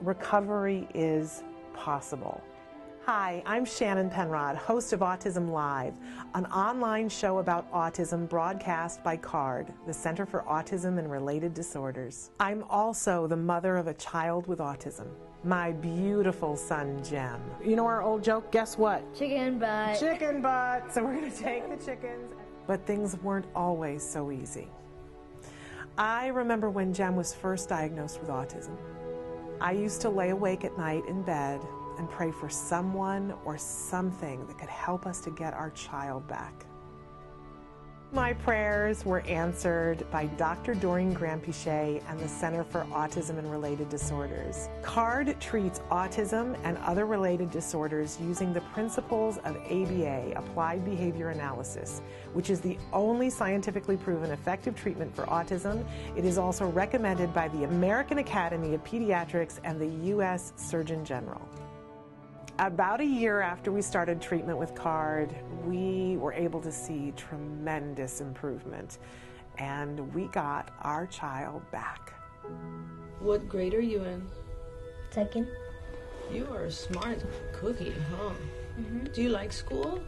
Recovery is possible. Hi, I'm Shannon Penrod, host of Autism Live, an online show about autism broadcast by CARD, the Center for Autism and Related Disorders. I'm also the mother of a child with autism, my beautiful son, Jem. You know our old joke, guess what? Chicken butt. Chicken butt. So we're going to take the chickens. But things weren't always so easy. I remember when Jem was first diagnosed with autism. I used to lay awake at night in bed and pray for someone or something that could help us to get our child back. My prayers were answered by Dr. Doreen Grampichet and the Center for Autism and Related Disorders. CARD treats autism and other related disorders using the principles of ABA, Applied Behavior Analysis, which is the only scientifically proven effective treatment for autism. It is also recommended by the American Academy of Pediatrics and the U.S. Surgeon General. About a year after we started treatment with CARD, we were able to see tremendous improvement, and we got our child back. What grade are you in? Second. You are a smart cookie, huh? Mm-hmm. Do you like school?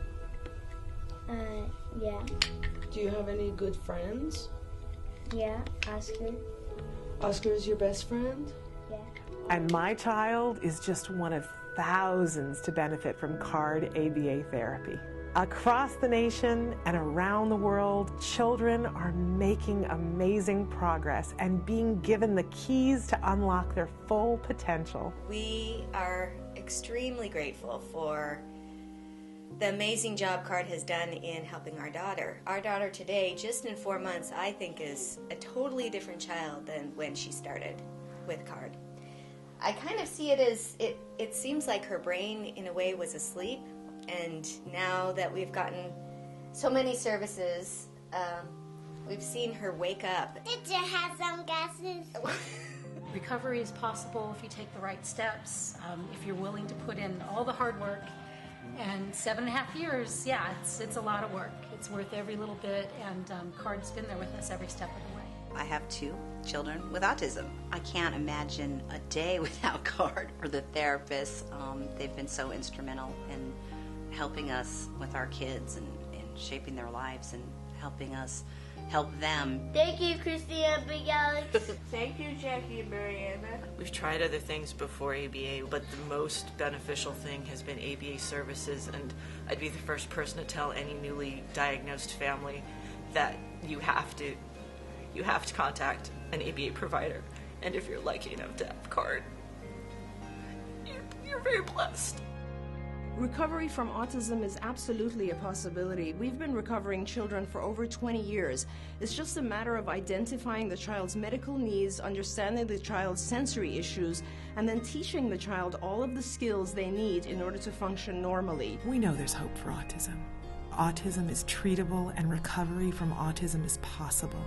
Yeah. Do you have any good friends? Yeah, Oscar. Oscar is your best friend? Yeah. And my child is just one of thousands to benefit from CARD ABA therapy. Across the nation and around the world, children are making amazing progress and being given the keys to unlock their full potential. We are extremely grateful for the amazing job CARD has done in helping our daughter. Our daughter today, just in 4 months, I think is a totally different child than when she started with CARD. I kind of see it as, it seems like her brain in a way was asleep, and now that we've gotten so many services, we've seen her wake up. Teacher has some glasses. Recovery is possible if you take the right steps, if you're willing to put in all the hard work. And 7.5 years, yeah, it's a lot of work. It's worth every little bit, and CARD's been there with us every step of the way. I have 2 children with autism. I can't imagine a day without CARD or the therapists. They've been so instrumental in helping us with our kids and shaping their lives and helping us help them. Thank you, Christina Big Alex. Thank you, Jackie and Mariana. We've tried other things before ABA, but the most beneficial thing has been ABA services, and I'd be the first person to tell any newly diagnosed family that you have to contact an ABA provider, and if you're lucky enough to have CARD, you're very blessed. Recovery from autism is absolutely a possibility. We've been recovering children for over 20 years. It's just a matter of identifying the child's medical needs, understanding the child's sensory issues, and then teaching the child all of the skills they need in order to function normally. We know there's hope for autism. Autism is treatable, and recovery from autism is possible.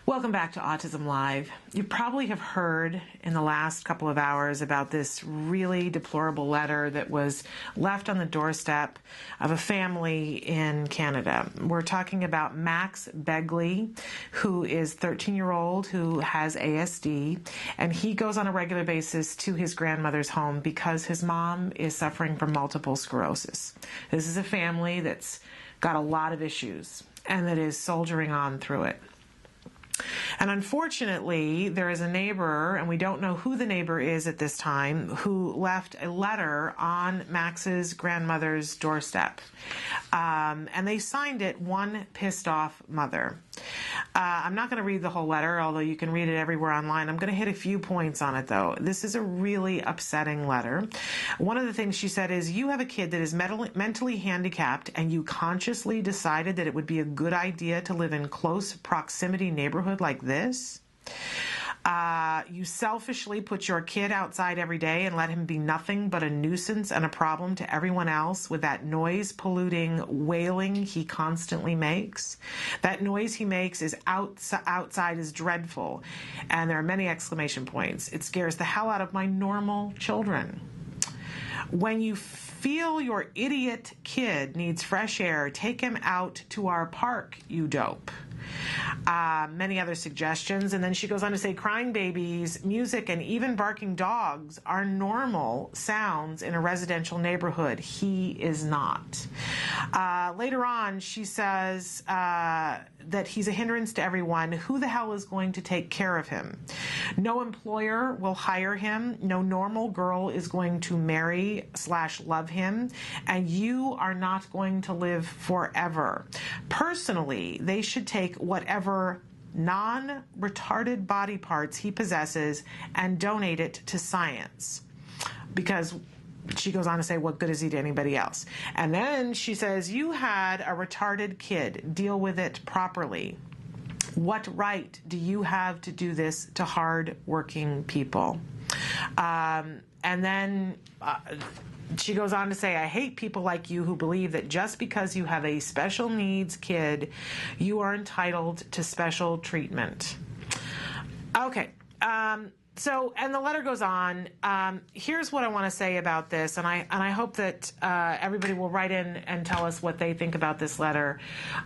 Welcome back to Autism Live. You probably have heard in the last couple of hours about this really deplorable letter that was left on the doorstep of a family in Canada. We're talking about Max Begley, who is 13-year-old, who has ASD, and he goes on a regular basis to his grandmother's home because his mom is suffering from multiple sclerosis. This is a family that's got a lot of issues and that is soldiering on through it. And unfortunately, there is a neighbor, and we don't know who the neighbor is at this time, who left a letter on Max's grandmother's doorstep. And they signed it, "One Pissed Off Mother." I'm not going to read the whole letter, although you can read it everywhere online. I'm going to hit a few points on it, though. This is a really upsetting letter. One of the things she said is, you have a kid that is mentally handicapped, and you consciously decided that it would be a good idea to live in close proximity neighborhood like this. You selfishly put your kid outside every day and let him be nothing but a nuisance and a problem to everyone else with that noise-polluting wailing he constantly makes. That noise he makes is outside is dreadful, and there are many exclamation points. It scares the hell out of my normal children. When you feel your idiot kid needs fresh air, take him out to our park, you dope. Many other suggestions. And then she goes on to say, crying babies, music, and even barking dogs are normal sounds in a residential neighborhood. He is not. Later on, she says that he's a hindrance to everyone. Who the hell is going to take care of him? No employer will hire him. No normal girl is going to marry/love him. And you are not going to live forever. Personally, they should take whatever non-retarded body parts he possesses and donate it to science. Because she goes on to say, what good is he to anybody else? And then she says, you had a retarded kid. Deal with it properly. What right do you have to do this to hard-working people? And then she goes on to say, I hate people like you who believe that just because you have a special needs kid, you are entitled to special treatment. Okay. So, and the letter goes on. Here's what I want to say about this, and I hope that everybody will write in and tell us what they think about this letter.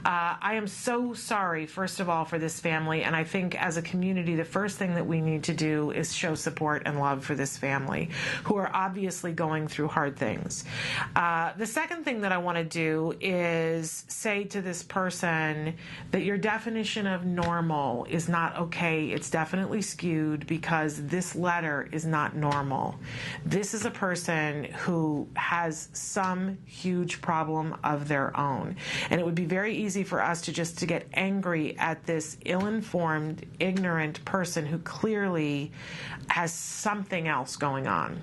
I am so sorry, first of all, for this family, and I think as a community, the first thing that we need to do is show support and love for this family, who are obviously going through hard things. The second thing that I want to do is say to this person that your definition of normal is not okay. It's definitely skewed, because this letter is not normal. This is a person who has some huge problem of their own. And it would be very easy for us to get angry at this ill-informed, ignorant person who clearly has something else going on.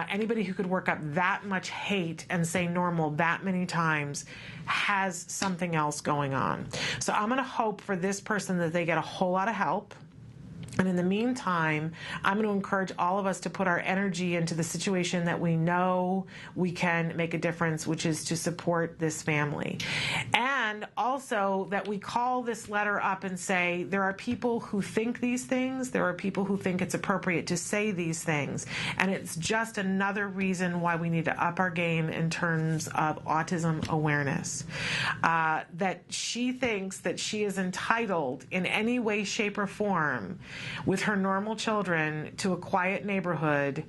Anybody who could work up that much hate and say normal that many times has something else going on. So I'm going to hope for this person that they get a whole lot of help. And in the meantime, I'm going to encourage all of us to put our energy into the situation that we know we can make a difference, which is to support this family. And also that we call this letter up and say, there are people who think these things. There are people who think it's appropriate to say these things. And it's just another reason why we need to up our game in terms of autism awareness. That she thinks that she is entitled in any way, shape, or form with her normal children to a quiet neighborhood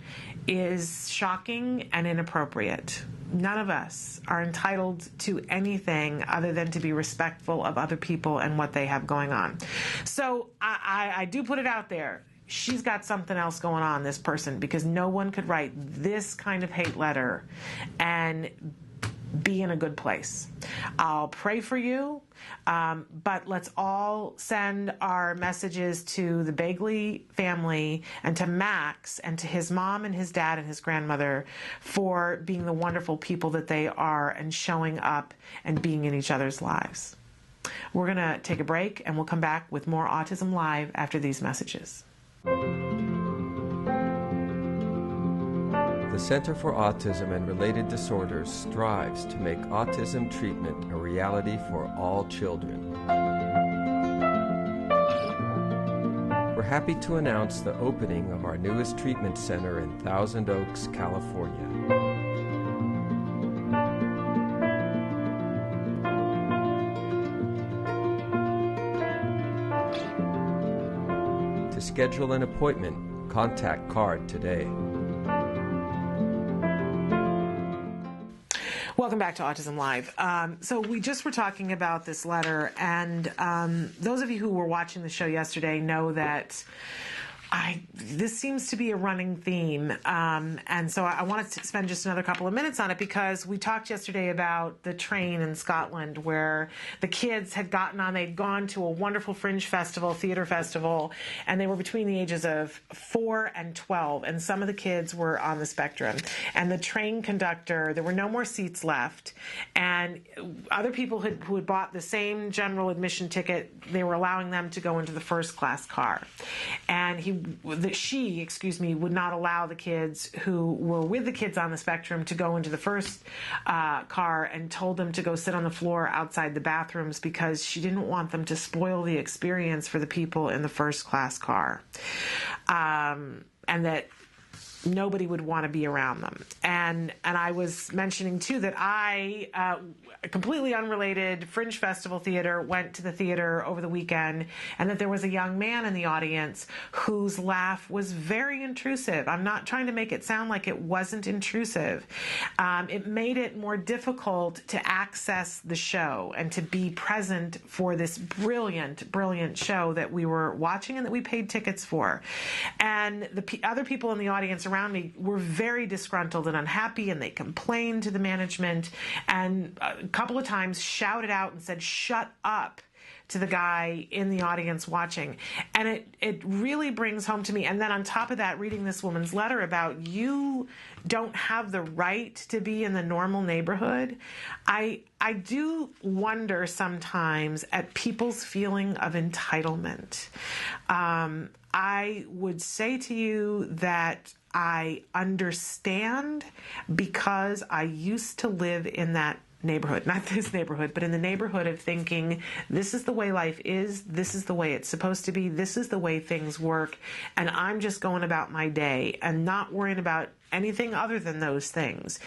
is shocking and inappropriate. None of us are entitled to anything other than to be respectful of other people and what they have going on. So I do put it out there. She's got something else going on, this person, because no one could write this kind of hate letter and be in a good place. I'll pray for you, but let's all send our messages to the Bagley family and to Max and to his mom and his dad and his grandmother for being the wonderful people that they are and showing up and being in each other's lives. We're going to take a break, and we'll come back with more Autism Live after these messages. The Center for Autism and Related Disorders strives to make autism treatment a reality for all children. We're happy to announce the opening of our newest treatment center in Thousand Oaks, California. To schedule an appointment, contact CARD today. Welcome back to Autism Live. So we just were talking about this letter, and those of you who were watching the show yesterday know that this seems to be a running theme, and so I wanted to spend just another couple of minutes on it because we talked yesterday about the train in Scotland where the kids had they'd gone to a wonderful fringe festival, theater festival, and they were between the ages of 4 and 12, and some of the kids were on the spectrum. And the train conductor, there were no more seats left, and other people who had bought the same general admission ticket, they were allowing them to go into the first class car. And she would not allow the kids who were with the kids on the spectrum to go into the first car, and told them to go sit on the floor outside the bathrooms because she didn't want them to spoil the experience for the people in the first class car. And that nobody would want to be around them. And I was mentioning too that I, completely unrelated, Fringe Festival Theater, went to the theater over the weekend, and that there was a young man in the audience whose laugh was very intrusive. I'm not trying to make it sound like it wasn't intrusive. It made it more difficult to access the show and to be present for this brilliant, brilliant show that we were watching and that we paid tickets for. And the other people in the audience around me were very disgruntled and unhappy, and they complained to the management and a couple of times shouted out and said, "Shut up," to the guy in the audience watching. And it really brings home to me. And then on top of that, reading this woman's letter about you don't have the right to be in the normal neighborhood, I do wonder sometimes at people's feeling of entitlement. I would say to you that I understand because I used to live in that neighborhood, not this neighborhood, but in the neighborhood of thinking, this is the way life is, this is the way it's supposed to be, this is the way things work, and I'm just going about my day and not worrying about anything other than those things.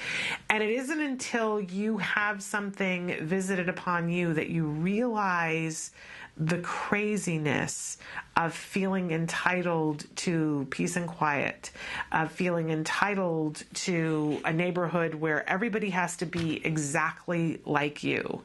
And it isn't until you have something visited upon you that you realize the craziness of feeling entitled to peace and quiet, of feeling entitled to a neighborhood where everybody has to be exactly like you,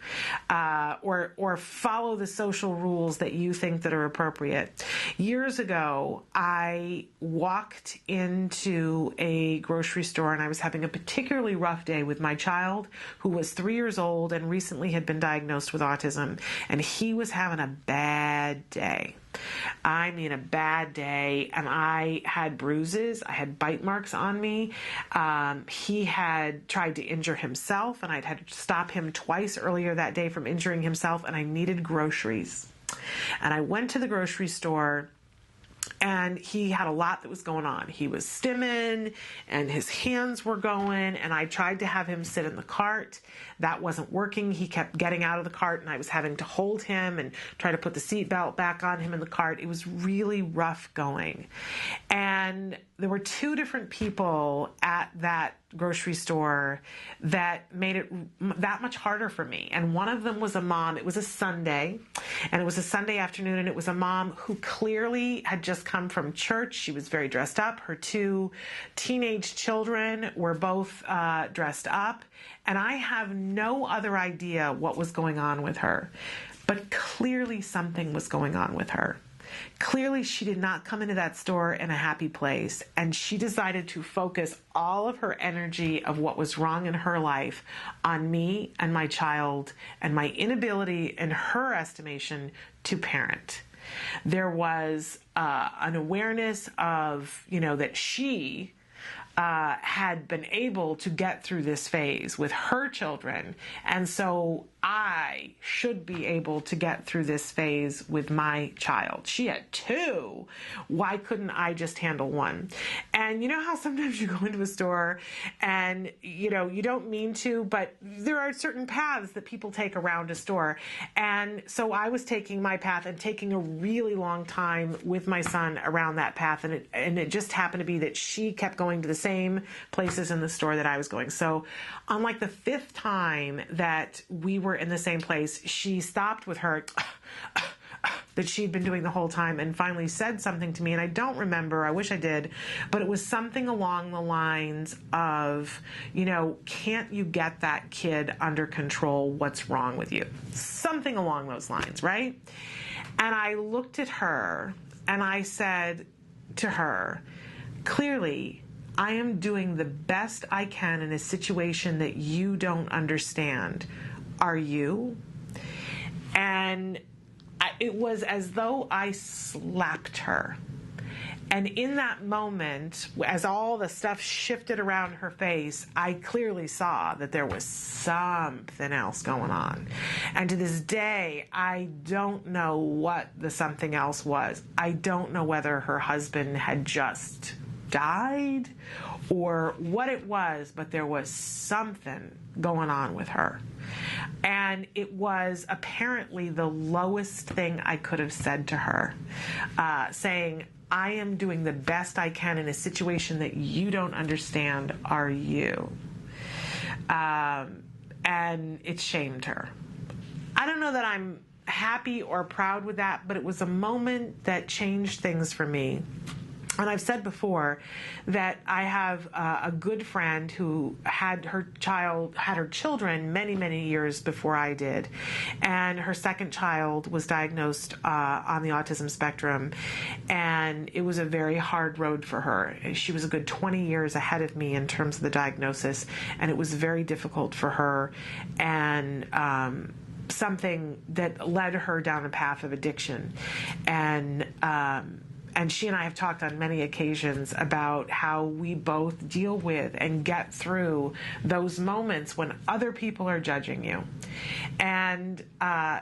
or follow the social rules that you think that are appropriate. Years ago, I walked into a grocery store and I was having a particularly rough day with my child, who was 3 years old and recently had been diagnosed with autism, and he was having a bad day. I mean, a bad day, and I had bruises, I had bite marks on me. He had tried to injure himself, and I'd had to stop him twice earlier that day from injuring himself, and I needed groceries. And I went to the grocery store, and he had a lot that was going on. He was stimming, and his hands were going, and I tried to have him sit in the cart. That wasn't working. He kept getting out of the cart, and I was having to hold him and try to put the seatbelt back on him in the cart. It was really rough going. And there were 2 different people at that grocery store that made it that much harder for me. And one of them was a mom. It was a Sunday, and it was a Sunday afternoon, and it was a mom who clearly had just come from church. She was very dressed up. Her 2 teenage children were both dressed up, and I have no other idea what was going on with her. But clearly something was going on with her. Clearly, she did not come into that store in a happy place, and she decided to focus all of her energy of what was wrong in her life on me and my child and my inability, in her estimation, to parent. There was an awareness of, that she had been able to get through this phase with her children, and so I should be able to get through this phase with my child. She had 2. Why couldn't I just handle 1? And you know how sometimes you go into a store and, you don't mean to, but there are certain paths that people take around a store. And so I was taking my path and taking a really long time with my son around that path. And it just happened to be that she kept going to the same places in the store that I was going. So on like the 5th time that we were in the same place, she stopped with her that she'd been doing the whole time, and finally said something to me, and I don't remember, I wish I did, but it was something along the lines of, can't you get that kid under control? What's wrong with you? Something along those lines, right? And I looked at her and I said to her, clearly, I am doing the best I can in a situation that you don't understand. Are you? And it was as though I slapped her. And in that moment, as all the stuff shifted around her face, I clearly saw that there was something else going on. And to this day, I don't know what the something else was. I don't know whether her husband had just died or what it was, but there was something going on with her. And it was apparently the lowest thing I could have said to her, saying, I am doing the best I can in a situation that you don't understand. Are you? And it shamed her. I don't know that I'm happy or proud with that, but it was a moment that changed things for me. And I've said before that I have a good friend who had her children many, many years before I did. And her second child was diagnosed on the autism spectrum. And it was a very hard road for her. She was a good 20 years ahead of me in terms of the diagnosis. And it was very difficult for her. And something that led her down a path of addiction. And she and I have talked on many occasions about how we both deal with and get through those moments when other people are judging you. And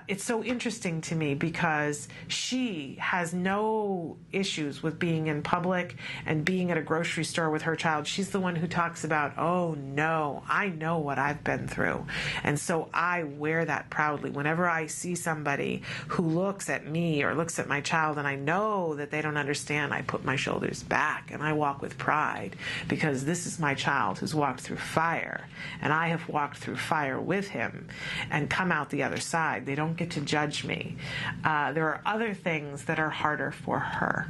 it's so interesting to me because she has no issues with being in public and being at a grocery store with her child. She's the one who talks about, oh no, I know what I've been through. And so I wear that proudly. Whenever I see somebody who looks at me or looks at my child and I know that they don't understand, I put my shoulders back and I walk with pride because this is my child who's walked through fire and I have walked through fire with him and come out the other side. They don't get to judge me. There are other things that are harder for her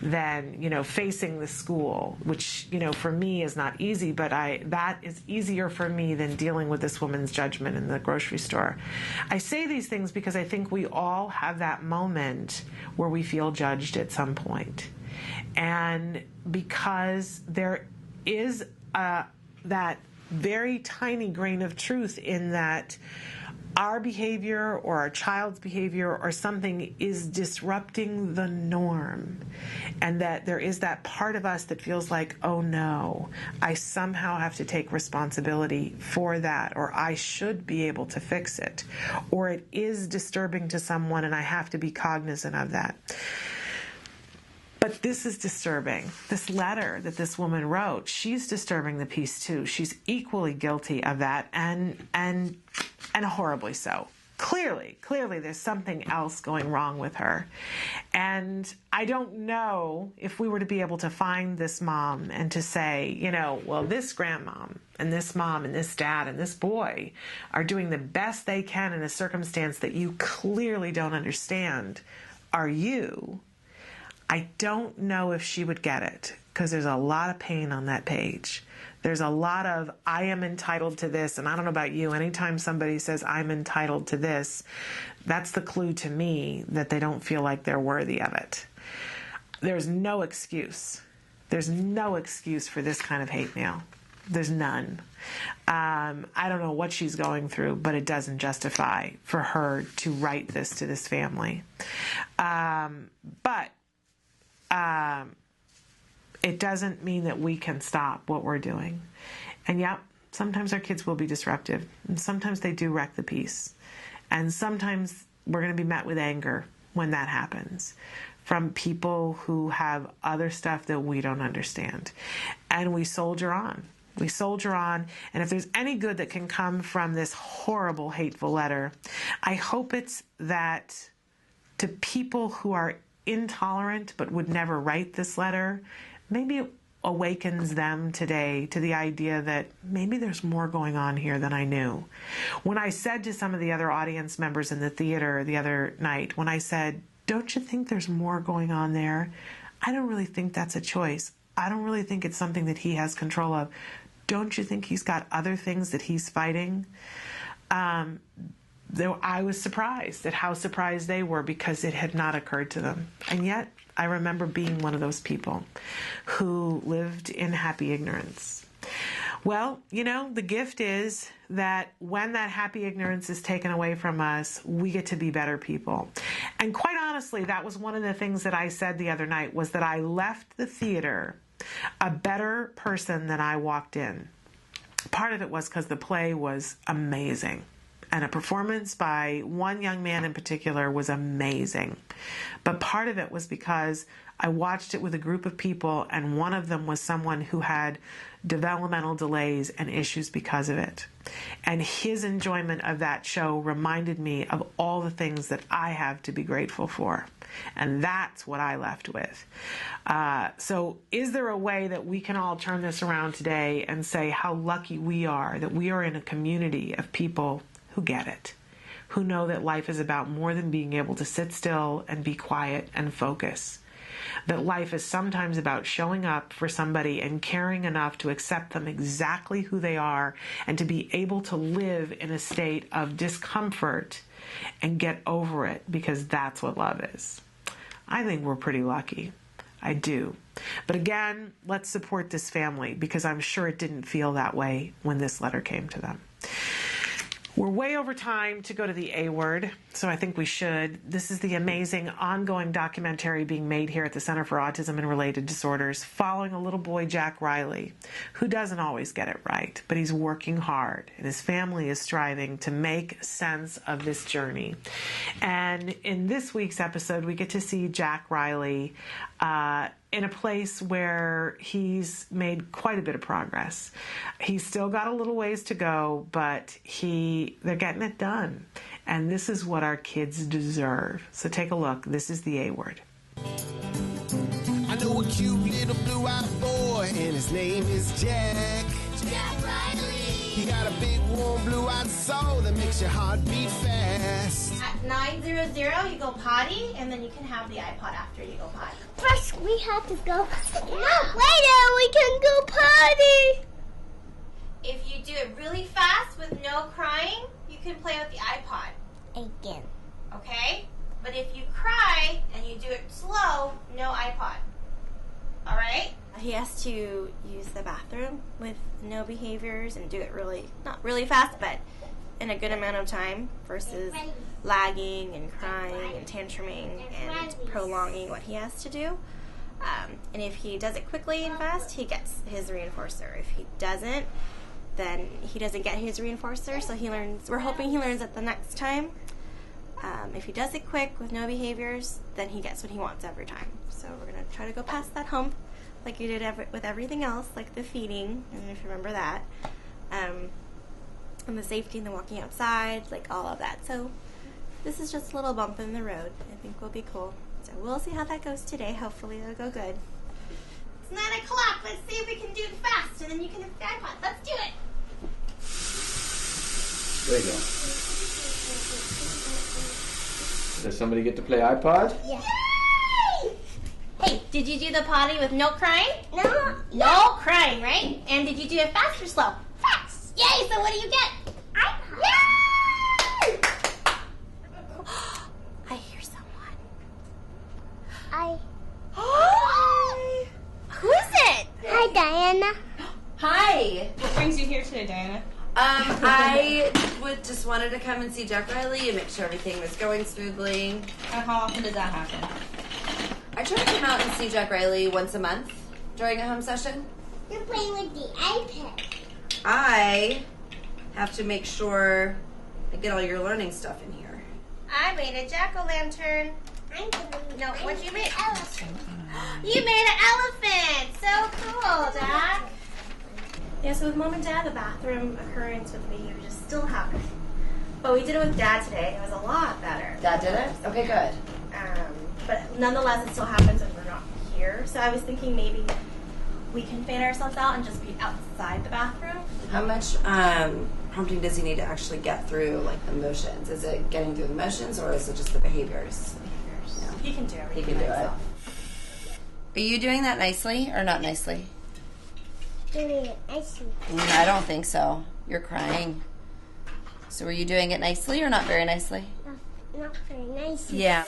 than, facing the school, which, for me is not easy, but that is easier for me than dealing with this woman's judgment in the grocery store. I say these things because I think we all have that moment where we feel judged at some point. And because there is that very tiny grain of truth in that our behavior or our child's behavior or something is disrupting the norm, and that there is that part of us that feels like, oh no, I somehow have to take responsibility for that, or I should be able to fix it, or it is disturbing to someone and I have to be cognizant of that. But this is disturbing. This letter that this woman wrote, she's disturbing the peace too. She's equally guilty of that, and horribly so. Clearly there's something else going wrong with her. And I don't know if we were to be able to find this mom and to say, well, this grandmom and this mom and this dad and this boy are doing the best they can in a circumstance that you clearly don't understand. Are you? I don't know if she would get it because there's a lot of pain on that page. There's a lot of, I am entitled to this, and I don't know about you, anytime somebody says, I'm entitled to this, that's the clue to me that they don't feel like they're worthy of it. There's no excuse. There's no excuse for this kind of hate mail. There's none. I don't know what she's going through, but it doesn't justify for her to write this to this family. But it doesn't mean that we can stop what we're doing. And yep, sometimes our kids will be disruptive, and sometimes they do wreck the peace. And sometimes we're going to be met with anger when that happens from people who have other stuff that we don't understand. And we soldier on. We soldier on. And if there's any good that can come from this horrible, hateful letter, I hope it's that to people who are intolerant but would never write this letter, maybe awakens them today to the idea that maybe there's more going on here than I knew. When I said to some of the other audience members in the theater the other night, when I said, don't you think there's more going on there? I don't really think that's a choice. I don't really think it's something that he has control of. Don't you think he's got other things that he's fighting? I was surprised at how surprised they were because it had not occurred to them. And yet, I remember being one of those people who lived in happy ignorance. Well, you know, the gift is that when that happy ignorance is taken away from us, we get to be better people. And quite honestly, that was one of the things that I said the other night, was that I left the theater a better person than I walked in. Part of it was because the play was amazing. And a performance by one young man in particular was amazing. But part of it was because I watched it with a group of people, and one of them was someone who had developmental delays and issues because of it. And his enjoyment of that show reminded me of all the things that I have to be grateful for. And that's what I left with. So is there a way that we can all turn this around today and say how lucky we are that we are in a community of people who get it, who know that life is about more than being able to sit still and be quiet and focus, that life is sometimes about showing up for somebody and caring enough to accept them exactly who they are and to be able to live in a state of discomfort and get over it, because that's what love is. I think we're pretty lucky. I do. But again, let's support this family, because I'm sure it didn't feel that way when this letter came to them. We're way over time to go to the A word, so I think we should. This is the amazing ongoing documentary being made here at the Center for Autism and Related Disorders, following a little boy, Jack Riley, who doesn't always get it right, but he's working hard, and his family is striving to make sense of this journey. And in this week's episode, we get to see Jack Riley in a place where he's made quite a bit of progress. He's still got a little ways to go, but they're getting it done. And this is what our kids deserve. So take a look. This is the A word. I know a cute little blue-eyed boy, and his name is Jack. Jack Riley. He got a big, warm, blue-eyed soul that makes your heart beat fast. At 9:00, you go potty, and then you can have the iPod after you go potty. First, we have to go. No, later we can go potty. If you do it really fast with no crying, you can play with the iPod. Again. Okay? But if you cry and you do it slow, no iPod. All right? He has to use the bathroom with no behaviors and do it not really fast, but in a good amount of time versus lagging and crying and tantruming and prolonging what he has to do. And if he does it quickly and fast, he gets his reinforcer. If he doesn't, then he doesn't get his reinforcer, so he learns. We're hoping he learns it the next time. If he does it quick with no behaviors, then he gets what he wants every time. So we're going to try to go past that hump like you did with everything else, like the feeding, and if you remember that, and the safety and the walking outside, like all of that. So this is just a little bump in the road. I think will be cool. So we'll see how that goes today. Hopefully it'll go good. It's 9:00. Let's see if we can do it fast, and then you can have the iPod. Let's do it. There you go. Does somebody get to play iPod? Yeah. Hey, did you do the potty with no crying? No. No crying, right? And did you do it fast or slow? Fast. Yay, so what do you get? iPod. Yay! I hear someone. Hi. Who is it? Hi, Diana. Hi. What brings you here today, Diana? I just wanted to come and see Jack Riley and make sure everything was going smoothly. How often does that happen? I try to come out and see Jack Riley once a month during a home session. You're playing with the iPad. I have to make sure I get all your learning stuff in here. I made a jack-o'-lantern. No, what'd you make? Elephant. You made an elephant! So cool, Jack. Yeah, so with Mom and Dad, the bathroom occurrence with me was just still happening. But we did it with Dad today. It was a lot better. Dad did it? Okay, good. But nonetheless, it still happens when we're not here. So I was thinking maybe we can fan ourselves out and just be outside the bathroom. How much prompting does he need to actually get through, like the motions? Is it getting through the motions, or is it just the behaviors? Yeah. He can do everything. He can do by it. himself. Are you doing that nicely or not nicely? Doing it nicely. I don't think so. You're crying. So are you doing it nicely or not very nicely? Not very nicely. Yeah.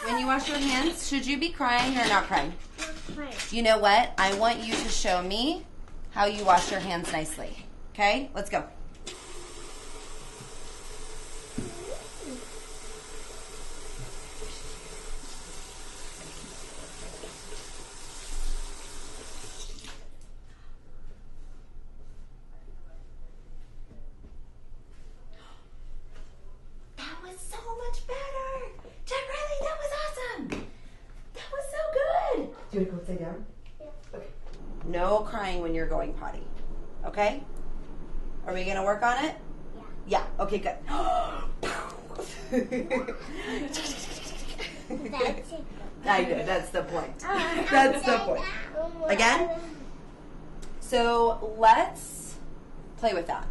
When you wash your hands, should you be crying or not crying? Not crying. You know what? I want you to show me how you wash your hands nicely. Okay? Let's go. That was so much better. Jack Riley, that was awesome. That was so good. Do you want to go sit down? Yeah. Okay. No crying when you're going potty. Okay? Are we going to work on it? Yeah. Yeah. Okay, good. That's it. I know, that's the point. That's the point. Again? So let's play with that.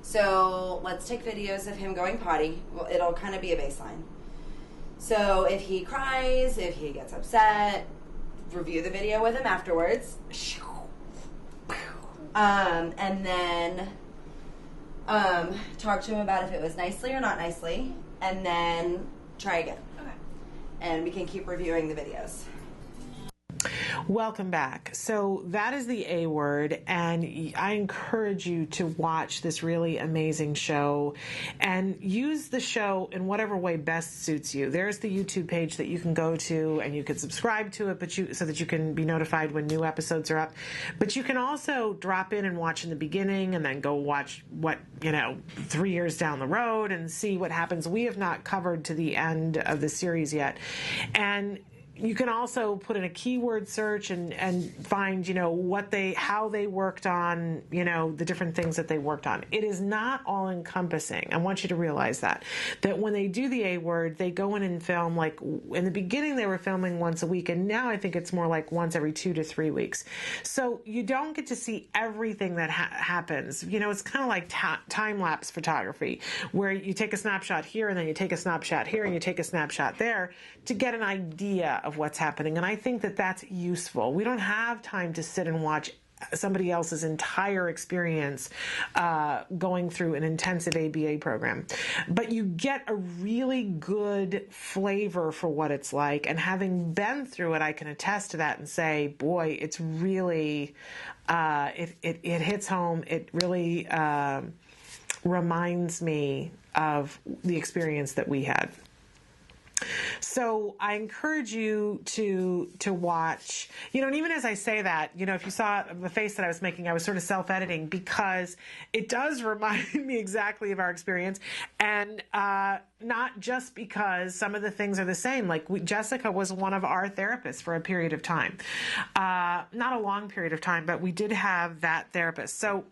So let's take videos of him going potty. Well, it'll kind of be a baseline. So if he cries, if he gets upset, review the video with him afterwards. And then talk to him about if it was nicely or not nicely, and then try again. Okay. And we can keep reviewing the videos. Welcome back. So that is the A word, and I encourage you to watch this really amazing show and use the show in whatever way best suits you. There's the YouTube page that you can go to, and you can subscribe to it, so that you can be notified when new episodes are up. But you can also drop in and watch in the beginning, and then go watch 3 years down the road and see what happens. We have not covered to the end of the series yet, and you can also put in a keyword search and find, how they worked on, the different things that they worked on. It is not all encompassing. I want you to realize that when they do the A word, they go in and film, like in the beginning they were filming once a week, and now I think it's more like once every 2 to 3 weeks. So you don't get to see everything that happens. It's kind of like time-lapse photography, where you take a snapshot here and then you take a snapshot here and you take a snapshot there to get an idea of what's happening. And I think that that's useful. We don't have time to sit and watch somebody else's entire experience going through an intensive ABA program. But you get a really good flavor for what it's like. And having been through it, I can attest to that and say, boy, it's really, it hits home. It really reminds me of the experience that we had. So I encourage you to watch, and even as I say that, if you saw the face that I was making, I was sort of self-editing, because it does remind me exactly of our experience, and not just because some of the things are the same. Like Jessica was one of our therapists for a period of time, not a long period of time, but we did have that therapist. So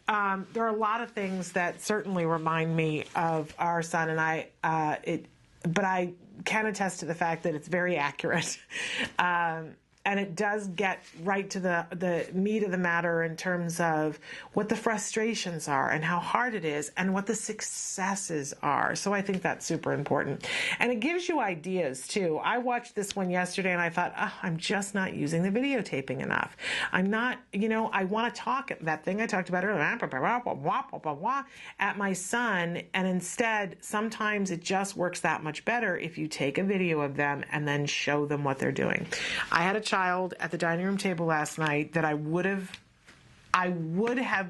there are a lot of things that certainly remind me of our son and I, but I can attest to the fact that it's very accurate. And it does get right to the meat of the matter in terms of what the frustrations are and how hard it is and what the successes are. So I think that's super important. And it gives you ideas too. I watched this one yesterday and I thought, I'm just not using the videotaping enough. I'm not, I want to talk, that thing I talked about earlier, at my son. And instead, sometimes it just works that much better if you take a video of them and then show them what they're doing. I had a child at the dining room table last night that I would have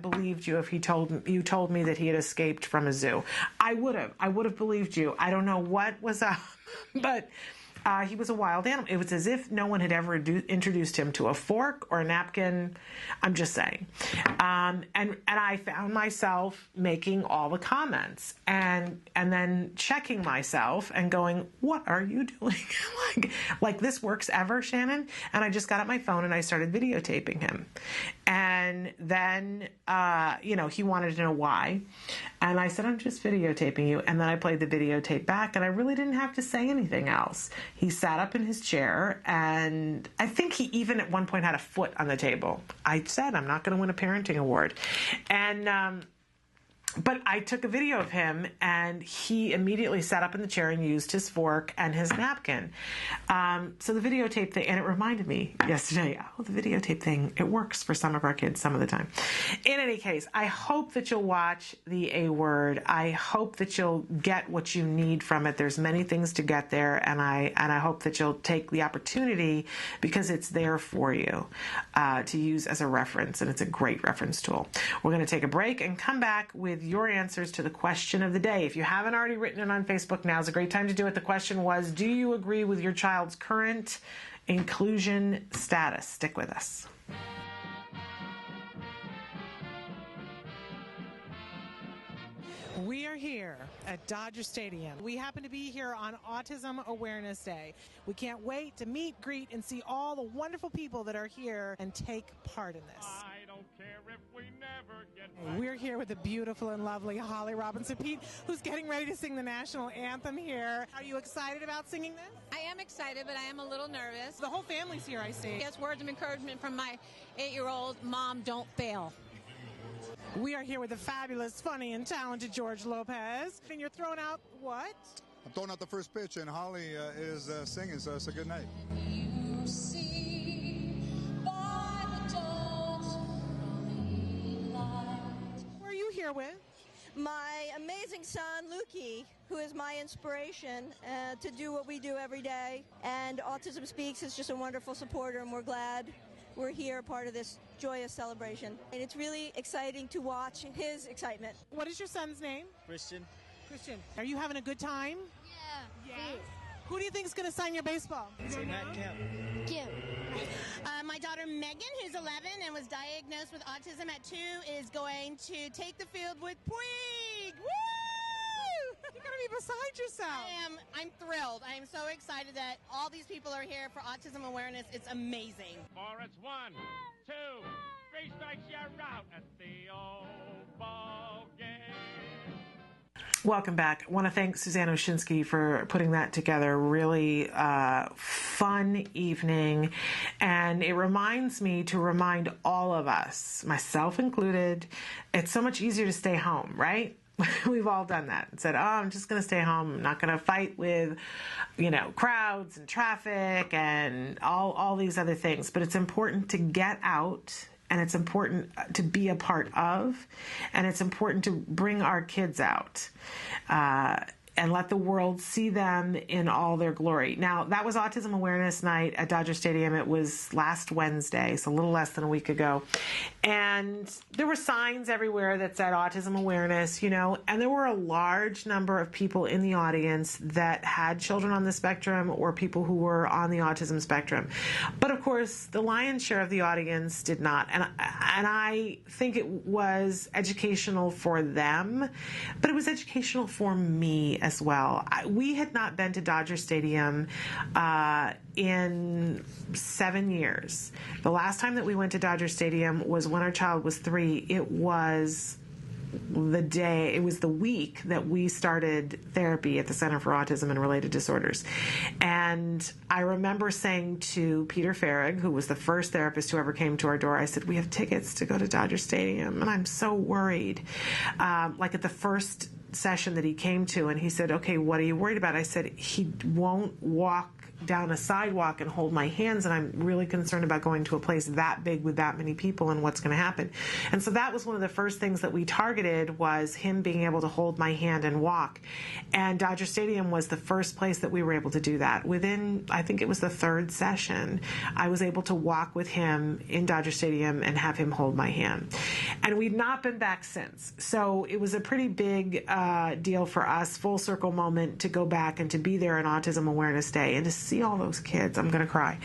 believed you if you told me that he had escaped from a zoo. I would have believed you. I don't know what was up, but he was a wild animal. It was as if no one had ever introduced him to a fork or a napkin. I'm just saying. And I found myself making all the comments and then checking myself and going, what are you doing? like this works ever, Shannon? And I just got out my phone and I started videotaping him. And then, he wanted to know why. And I said, I'm just videotaping you. And then I played the videotape back and I really didn't have to say anything else. He sat up in his chair, and I think he even at one point had a foot on the table. I said, I'm not going to win a parenting award. But I took a video of him, and he immediately sat up in the chair and used his fork and his napkin. So the videotape thing, and it reminded me yesterday, the videotape thing, it works for some of our kids some of the time. In any case, I hope that you'll watch the A Word. I hope that you'll get what you need from it. There's many things to get there, and I hope that you'll take the opportunity, because it's there for you to use as a reference, and it's a great reference tool. We're going to take a break and come back with your answers to the question of the day. If you haven't already written it on Facebook, now's a great time to do it. The question was, do you agree with your child's current inclusion status? Stick with us. We are here at Dodger Stadium. We happen to be here on Autism Awareness Day. We can't wait to meet, greet, and see all the wonderful people that are here and take part in this. I don't care if we never get We're here with the beautiful and lovely Holly Robinson Pete, who's getting ready to sing the national anthem here. Are you excited about singing this? I am excited, but I am a little nervous. The whole family's here, I see. Yes, words of encouragement from my 8-year-old, Mom, don't fail. We are here with the fabulous, funny, and talented George Lopez. And you're throwing out what? I'm throwing out the first pitch, and Holly is singing, so it's a good night. You see by the dawn's early light. Who are you here with? My amazing son, Lukey, who is my inspiration to do what we do every day. And Autism Speaks is just a wonderful supporter, and we're glad we're here, part of this joyous celebration. And it's really exciting to watch his excitement. What is your son's name? Christian. Christian. Are you having a good time? Yeah. Who do you think is going to sign your baseball? Matt Kemp. Cute. My daughter Megan, who's 11 and was diagnosed with autism at 2, is going to take the field with Puig. Woo! You're going to be beside yourself. I'm thrilled. I am so excited that all these people are here for autism awareness. It's amazing. For it's 1, 2, 3 strikes, you're out at the old ball game. Welcome back. I want to thank Suzanne Oshinsky for putting that together. Really fun evening. And it reminds me to remind all of us, myself included, it's so much easier to stay home, right? We've all done that and said, I'm just going to stay home. I'm not going to fight with, crowds and traffic and all these other things. But it's important to get out, and it's important to be a part of, and it's important to bring our kids out and let the world see them in all their glory. Now, that was Autism Awareness Night at Dodger Stadium. It was last Wednesday, so a little less than a week ago. And there were signs everywhere that said Autism Awareness, and there were a large number of people in the audience that had children on the spectrum or people who were on the autism spectrum. But of course, the lion's share of the audience did not. And I think it was educational for them, but it was educational for me as well. We had not been to Dodger Stadium in 7 years. The last time that we went to Dodger Stadium was when our child was 3. It was the week that we started therapy at the Center for Autism and Related Disorders. And I remember saying to Peter Farrig, who was the first therapist who ever came to our door, I said, we have tickets to go to Dodger Stadium, and I'm so worried. Like at the first session that he came to, and he said, okay, what are you worried about? I said, he won't walk down a sidewalk and hold my hands, and I'm really concerned about going to a place that big with that many people and what's going to happen. And so that was one of the first things that we targeted, was him being able to hold my hand and walk. And Dodger Stadium was the first place that we were able to do that. Within, I think it was the 3rd session, I was able to walk with him in Dodger Stadium and have him hold my hand. And we've not been back since. So it was a pretty big deal for us, full circle moment, to go back and to be there on Autism Awareness Day and to see all those kids. I'm going to cry.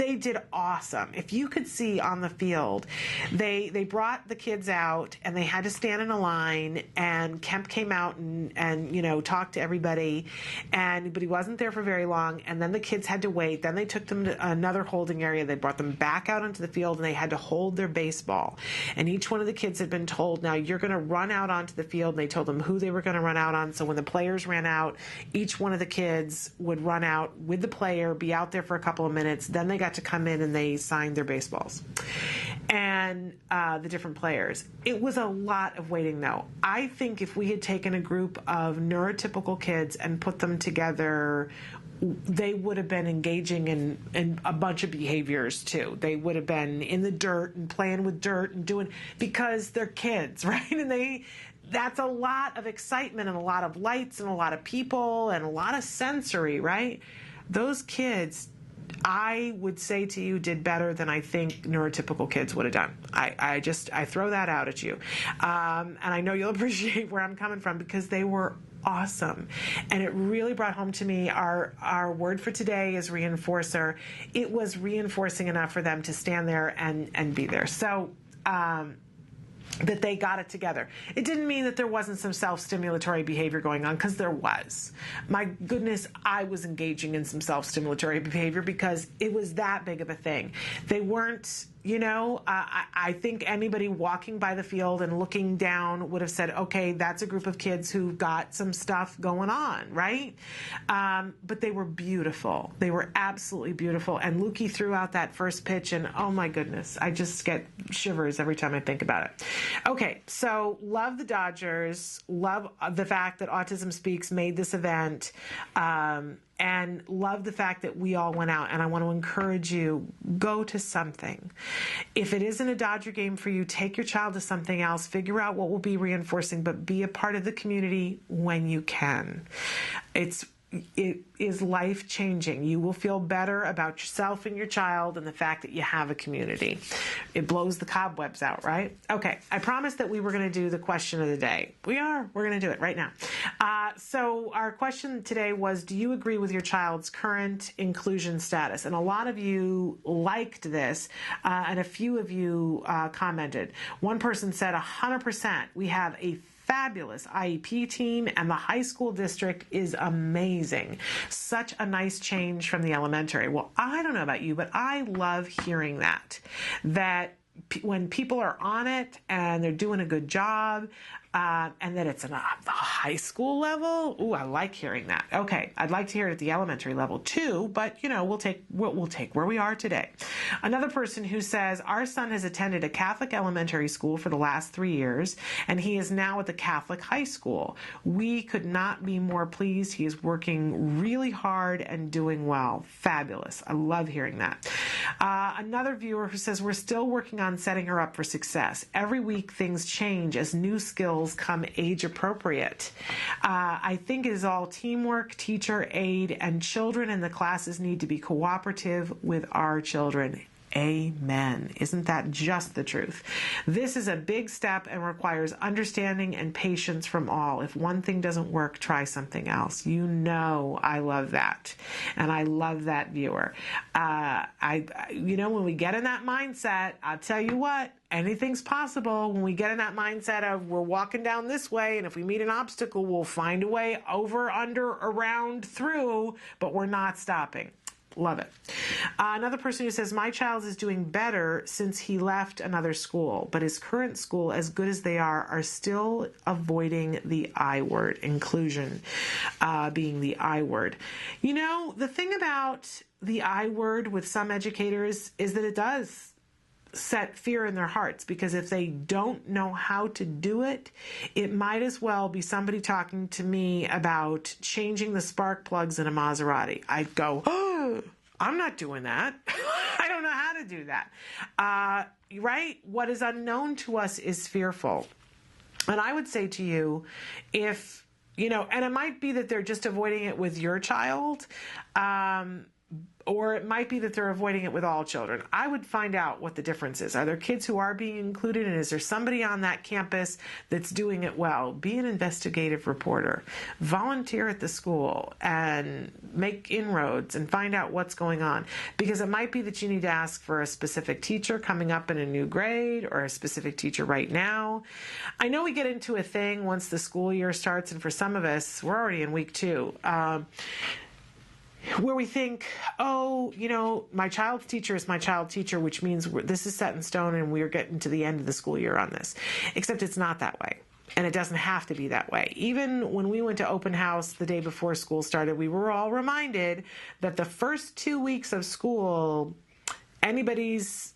they did awesome. If you could see on the field, they brought the kids out and they had to stand in a line, and Kemp came out and you know, talked to everybody, but he wasn't there for very long, and then the kids had to wait. Then they took them to another holding area. They brought them back out onto the field, and they had to hold their baseball. And each one of the kids had been told, now you're going to run out onto the field. And they told them who they were going to run out on. So when the players ran out, each one of the kids would run out with the player, be out there for a couple of minutes. Then they got to come in and they signed their baseballs. And the different players. It was a lot of waiting, though. I think if we had taken a group of neurotypical kids and put them together, they would have been engaging in a bunch of behaviors too. They would have been in the dirt and playing with dirt and doing, because they're kids, right? And that's a lot of excitement and a lot of lights and a lot of people and a lot of sensory, right? Those kids, I would say to you, did better than I think neurotypical kids would have done. I throw that out at you. And I know you'll appreciate where I'm coming from, because they were awesome. And it really brought home to me, our word for today is reinforcer. It was reinforcing enough for them to stand there and be there. So, that they got it together. It didn't mean that there wasn't some self-stimulatory behavior going on, because there was. My goodness, I was engaging in some self-stimulatory behavior because it was that big of a thing. They weren't, you know, I think anybody walking by the field and looking down would have said, okay, that's a group of kids who've got some stuff going on, right? But they were beautiful. They were absolutely beautiful. And Lukey threw out that first pitch, and oh my goodness, I just get shivers every time I think about it. Okay, so love the Dodgers, love the fact that Autism Speaks made this event, and love the fact that we all went out. And I want to encourage you, go to something. If it isn't a Dodger game for you, take your child to something else. Figure out what will be reinforcing, but be a part of the community when you can. It is life-changing. You will feel better about yourself and your child and the fact that you have a community. It blows the cobwebs out, right? Okay, I promised that we were going to do the question of the day. We're going to do it right now. So our question today was, do you agree with your child's current inclusion status? And a lot of you liked this, and a few of you commented. One person said 100%. We have a fabulous IEP team, and the high school district is amazing. Such a nice change from the elementary. Well, I don't know about you, but I love hearing that when people are on it and they're doing a good job, and that it's at the high school level. Ooh, I like hearing that. Okay, I'd like to hear it at the elementary level too, but you know, we'll take where we are today. Another person who says, our son has attended a Catholic elementary school for the last 3 years, and he is now at the Catholic high school. We could not be more pleased. He is working really hard and doing well. Fabulous. I love hearing that. Another viewer who says, we're still working on setting her up for success. Every week things change as new skills come age appropriate. I think it is all teamwork, teacher, aid, and children in the classes need to be cooperative with our children. Amen. Isn't that just the truth? This is a big step and requires understanding and patience from all. If one thing doesn't work, try something else. You know, I love that. And I love that viewer. When we get in that mindset, I'll tell you what, anything's possible. When we get in that mindset of we're walking down this way, and if we meet an obstacle, we'll find a way over, under, around, through, but we're not stopping. Love it. Another person who says, my child is doing better since he left another school, but his current school, as good as they are still avoiding the I word, inclusion being the I word. You know, the thing about the I word with some educators is that it does set fear in their hearts, because if they don't know how to do it, it might as well be somebody talking to me about changing the spark plugs in a Maserati. I'd go, oh, I'm not doing that. I don't know how to do that. Right? What is unknown to us is fearful. And I would say to you, if, and it might be that they're just avoiding it with your child, Or it might be that they're avoiding it with all children. I would find out what the difference is. Are there kids who are being included, and is there somebody on that campus that's doing it well? Be an investigative reporter. Volunteer at the school and make inroads and find out what's going on. Because it might be that you need to ask for a specific teacher coming up in a new grade or a specific teacher right now. I know we get into a thing once the school year starts, and for some of us, we're already in week 2. Where we think, oh, you know, my child's teacher is my child's teacher, which means this is set in stone and we're getting to the end of the school year on this. Except it's not that way. And it doesn't have to be that way. Even when we went to open house the day before school started, we were all reminded that the first 2 weeks of school, anybody's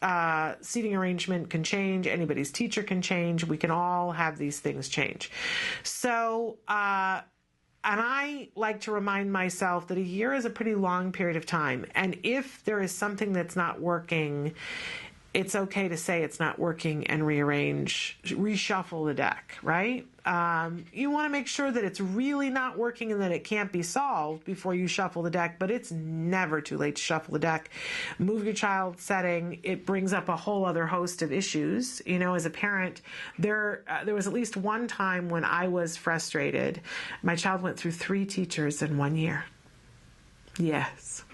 seating arrangement can change. Anybody's teacher can change. We can all have these things change. So, and I like to remind myself that a year is a pretty long period of time. And if there is something that's not working, it's okay to say it's not working and rearrange, reshuffle the deck, right? You want to make sure that it's really not working and that it can't be solved before you shuffle the deck, but it's never too late to shuffle the deck. Move your child's setting. It brings up a whole other host of issues. You know, as a parent, there was at least one time when I was frustrated. My child went through 3 teachers in 1 year. Yes.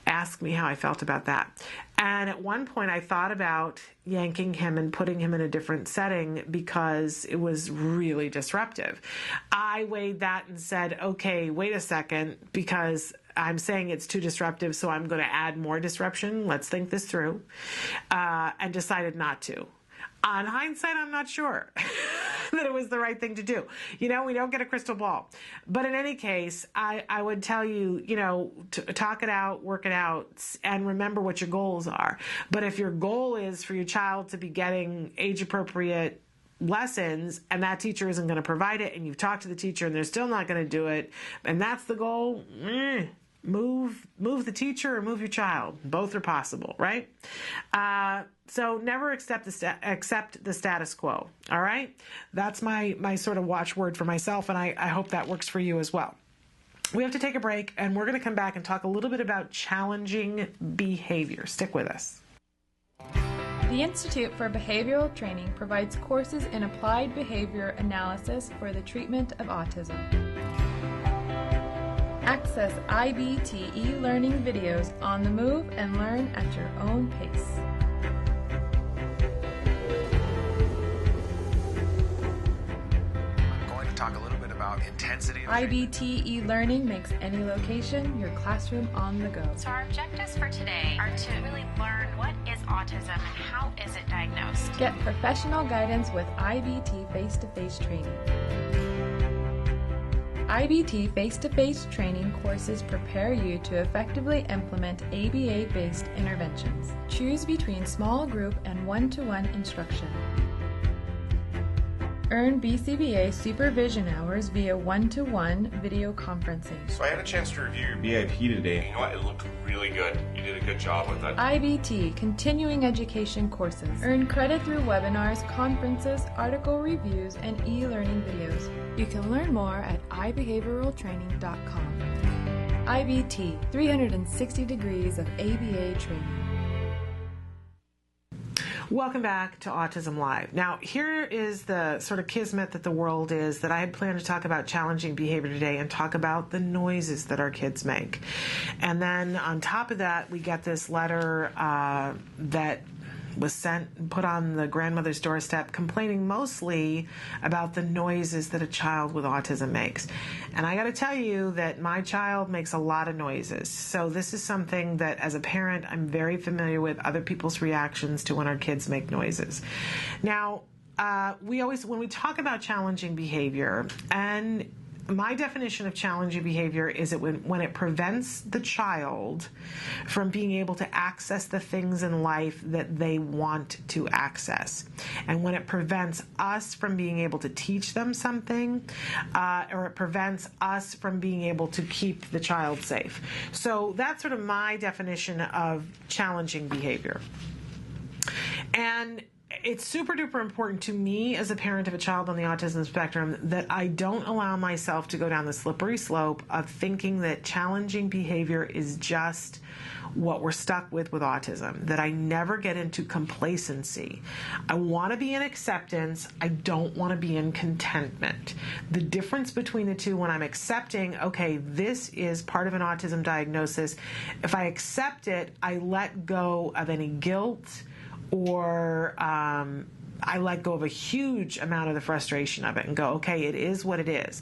Ask me how I felt about that. And at one point I thought about yanking him and putting him in a different setting because it was really disruptive. I weighed that and said, okay, wait a second, because I'm saying it's too disruptive, so I'm going to add more disruption. Let's think this through. And decided not to. On hindsight, I'm not sure that it was the right thing to do. You know, we don't get a crystal ball. But in any case, I would tell you, you know, to talk it out, work it out, and remember what your goals are. But if your goal is for your child to be getting age-appropriate lessons and that teacher isn't going to provide it, and you've talked to the teacher and they're still not going to do it, and that's the goal, move the teacher or move your child. Both are possible, right? So never accept the status quo. All right, that's my sort of watchword for myself, and I hope that works for you as well. We have to take a break, and we're going to come back and talk a little bit about challenging behavior. Stick with us. The Institute for Behavioral Training provides courses in applied behavior analysis for the treatment of autism. Access IBT e-learning videos on the move and learn at your own pace. I'm going to talk a little bit about intensity. IBT e-learning makes any location your classroom on the go. So our objectives for today are to really learn what is autism and how is it diagnosed. Get professional guidance with IBT face-to-face training. IBT face-to-face training courses prepare you to effectively implement ABA-based interventions. Choose between small group and one-to-one instruction. Earn BCBA supervision hours via one-to-one video conferencing. So I had a chance to review your BIP today. You know what? It looked really good. You did a good job with it. IBT continuing education courses. Earn credit through webinars, conferences, article reviews, and e-learning videos. You can learn more at ibehavioraltraining.com. IBT, 360 degrees of ABA training. Welcome back to Autism Live. Now, here is the sort of kismet that the world is, that I had planned to talk about challenging behavior today and talk about the noises that our kids make. And then on top of that, we get this letter that was sent and put on the grandmother's doorstep, complaining mostly about the noises that a child with autism makes. And I got to tell you that my child makes a lot of noises. So this is something that, as a parent, I'm very familiar with other people's reactions to when our kids make noises. Now, when we talk about challenging behavior, and my definition of challenging behavior is when it prevents the child from being able to access the things in life that they want to access. And when it prevents us from being able to teach them something, or it prevents us from being able to keep the child safe. So that's sort of my definition of challenging behavior. And it's super duper important to me as a parent of a child on the autism spectrum that I don't allow myself to go down the slippery slope of thinking that challenging behavior is just what we're stuck with autism, that I never get into complacency. I want to be in acceptance. I don't want to be in contentment. The difference between the two, when I'm accepting, okay, this is part of an autism diagnosis, if I accept it, I let go of any guilt or I let go of a huge amount of the frustration of it and go, okay, it is what it is.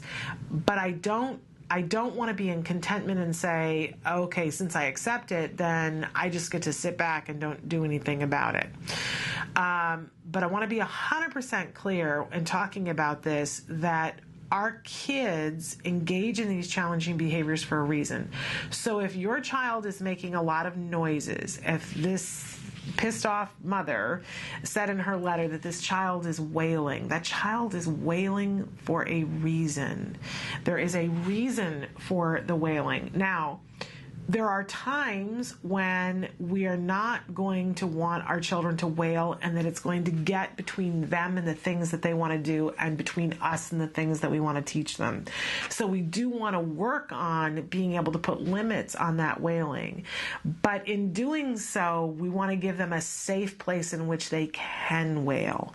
But I don't want to be in contentment and say, okay, since I accept it, then I just get to sit back and don't do anything about it. But I want to be 100% clear in talking about this, that our kids engage in these challenging behaviors for a reason. So if your child is making a lot of noises, if this pissed off mother said in her letter that this child is wailing, that child is wailing for a reason. There is a reason for the wailing. Now, there are times when we are not going to want our children to wail, and that it's going to get between them and the things that they want to do, and between us and the things that we want to teach them. So we do want to work on being able to put limits on that wailing. But in doing so, we want to give them a safe place in which they can wail,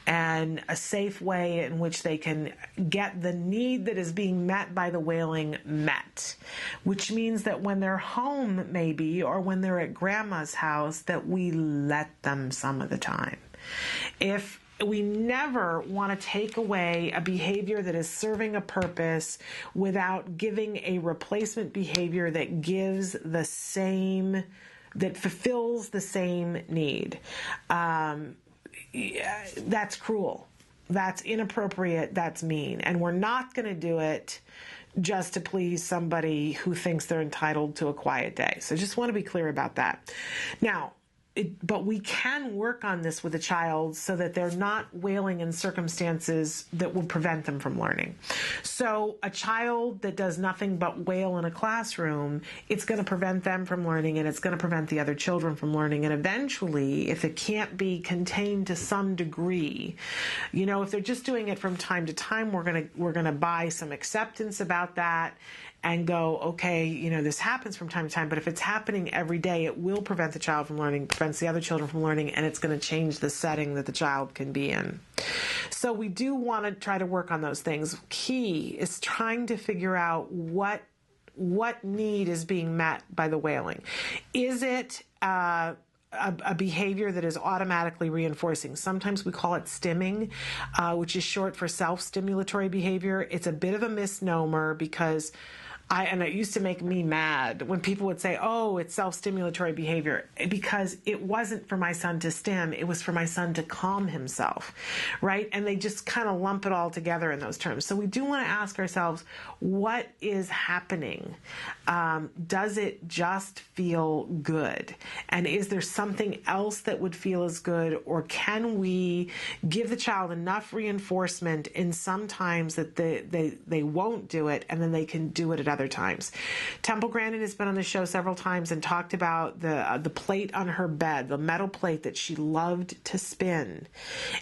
and a safe way in which they can get the need that is being met by the wailing met, which means that when they're home maybe, or when they're at grandma's house, that we let them some of the time. If we never want to take away a behavior that is serving a purpose without giving a replacement behavior that gives the same, that fulfills the same need. That's cruel. That's inappropriate. That's mean. And we're not going to do it just to please somebody who thinks they're entitled to a quiet day. So I just want to be clear about that. Now, but we can work on this with a child so that they're not wailing in circumstances that will prevent them from learning. So a child that does nothing but wail in a classroom, it's going to prevent them from learning, and it's going to prevent the other children from learning. And eventually, if it can't be contained to some degree, you know, if they're just doing it from time to time, we're going to buy some acceptance about that and go, okay, you know, this happens from time to time, but if it's happening every day, it will prevent the child from learning, prevents the other children from learning, and it's going to change the setting that the child can be in. So we do want to try to work on those things. Key is trying to figure out what need is being met by the wailing. Is it a behavior that is automatically reinforcing? Sometimes we call it stimming, which is short for self-stimulatory behavior. It's a bit of a misnomer because it used to make me mad when people would say, oh, it's self-stimulatory behavior, because it wasn't for my son to stim, it was for my son to calm himself, right? And they just kind of lump it all together in those terms. So we do want to ask ourselves, what is happening? Does it just feel good? And is there something else that would feel as good? Or can we give the child enough reinforcement in some times that they won't do it, and then they can do it at other times? Temple Grandin has been on the show several times and talked about the plate on her bed, the metal plate that she loved to spin,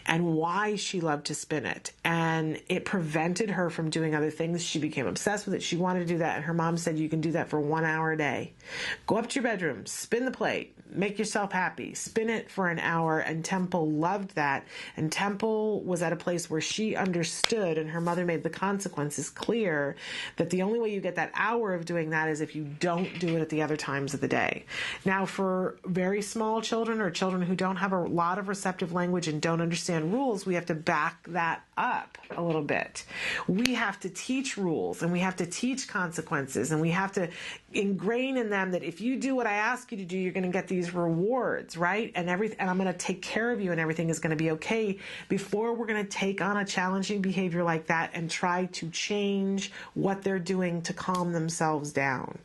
and why she loved to spin it. And it prevented her from doing other things. She became obsessed with it. She wanted to do that. And her mom said, you can do that for 1 hour a day. Go up to your bedroom, spin the plate, make yourself happy, spin it for an hour. And Temple loved that. And Temple was at a place where she understood, and her mother made the consequences clear, that the only way you get that hour of doing that is if you don't do it at the other times of the day. Now, for very small children, or children who don't have a lot of receptive language and don't understand rules, we have to back that up a little bit. We have to teach rules, and we have to teach consequences, and we have to ingrain in them that if you do what I ask you to do, you're going to get these rewards, right? And I'm going to take care of you, and everything is going to be okay, before we're going to take on a challenging behavior like that and try to change what they're doing to calm themselves down.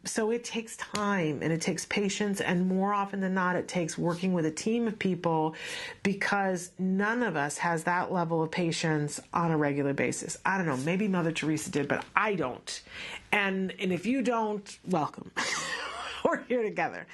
So it takes time, and it takes patience, and more often than not, it takes working with a team of people, because none of us has that level of patience on a regular basis. I don't know, maybe Mother Teresa did, but I don't. And if you don't, welcome. We're here together.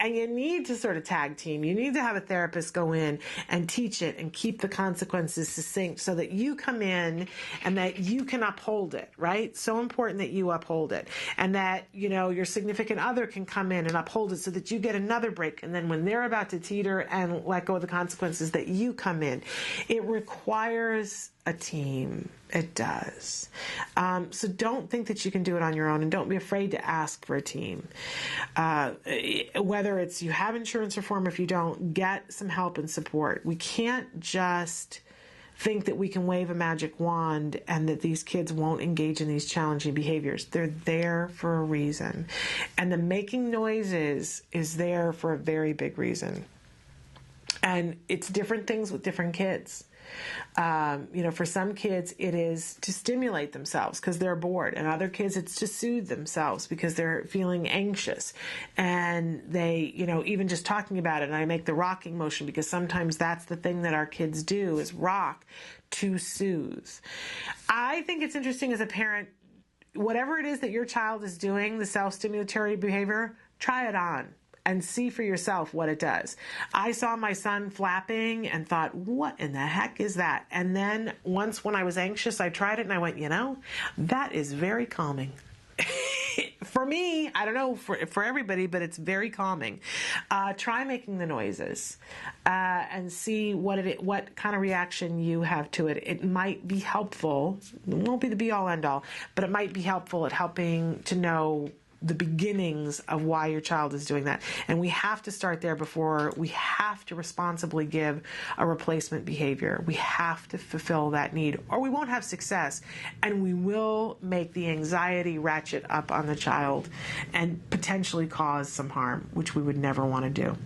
And you need to sort of tag team. You need to have a therapist go in and teach it and keep the consequences succinct so that you come in and that you can uphold it, right? So important that you uphold it, and that, you know, your significant other can come in and uphold it so that you get another break. And then when they're about to teeter and let go of the consequences, that you come in. It requires a team. It does. So don't think that you can do it on your own, and don't be afraid to ask for a team. Whether it's you have insurance reform, if you don't, get some help and support. We can't just think that we can wave a magic wand and that these kids won't engage in these challenging behaviors. They're there for a reason. And the making noises is there for a very big reason. And it's different things with different kids. You know, for some kids, it is to stimulate themselves because they're bored. And other kids, it's to soothe themselves because they're feeling anxious. And they, you know, even just talking about it, and I make the rocking motion because sometimes that's the thing that our kids do, is rock to soothe. I think it's interesting as a parent, whatever it is that your child is doing, the self-stimulatory behavior, try it on and see for yourself what it does. I saw my son flapping and thought, what in the heck is that? And then once when I was anxious, I tried it and I went, you know, that is very calming. For me, I don't know for everybody, but it's very calming. Try making the noises and see what kind of reaction you have to it. It might be helpful. It won't be the be all end all, but it might be helpful at helping to know the beginnings of why your child is doing that. And we have to start there before we have to responsibly give a replacement behavior. We have to fulfill that need, or we won't have success, and we will make the anxiety ratchet up on the child and potentially cause some harm, which we would never want to do.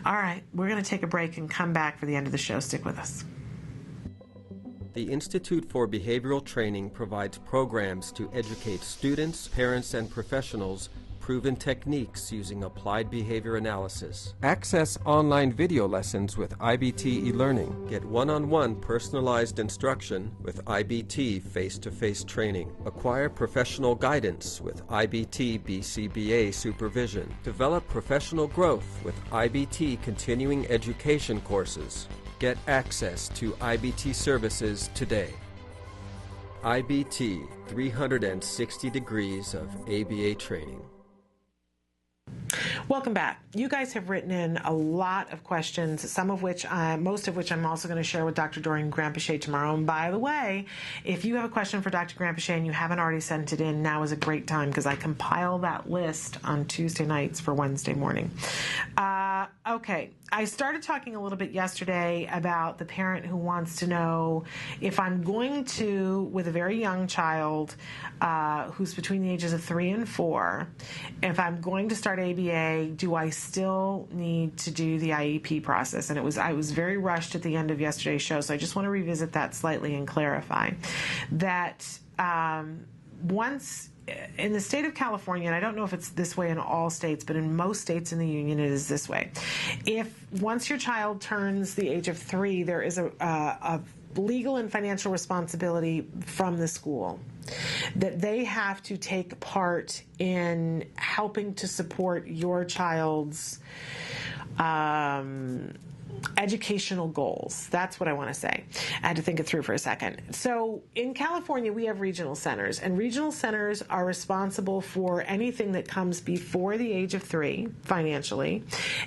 All right, we're going to take a break and come back for the end of the show. Stick with us. The Institute for Behavioral Training provides programs to educate students, parents, and professionals proven techniques using applied behavior analysis. Access online video lessons with IBT eLearning. Get one-on-one personalized instruction with IBT face-to-face training. Acquire professional guidance with IBT BCBA supervision. Develop professional growth with IBT continuing education courses. Get access to IBT services today. IBT, 360 degrees of ABA training. Welcome back. You guys have written in a lot of questions, most of which I'm also going to share with Dr. Doreen Granpeche tomorrow. And by the way, if you have a question for Dr. Granpeche and you haven't already sent it in, now is a great time because I compile that list on Tuesday nights for Wednesday morning. Okay. I started talking a little bit yesterday about the parent who wants to know if I'm going to, with a very young child who's between the ages of 3 and 4, if I'm going to start ABA, do I still need to do the IEP process? And I was very rushed at the end of yesterday's show, so I just want to revisit that slightly and clarify that once in the state of California, and I don't know if it's this way in all states, but in most states in the union, it is this way. Once your child turns the age of 3, there is a legal and financial responsibility from the school that they have to take part in helping to support your child's educational goals. That's what I want to say. I had to think it through for a second. So in California, we have regional centers, and regional centers are responsible for anything that comes before the age of 3 financially.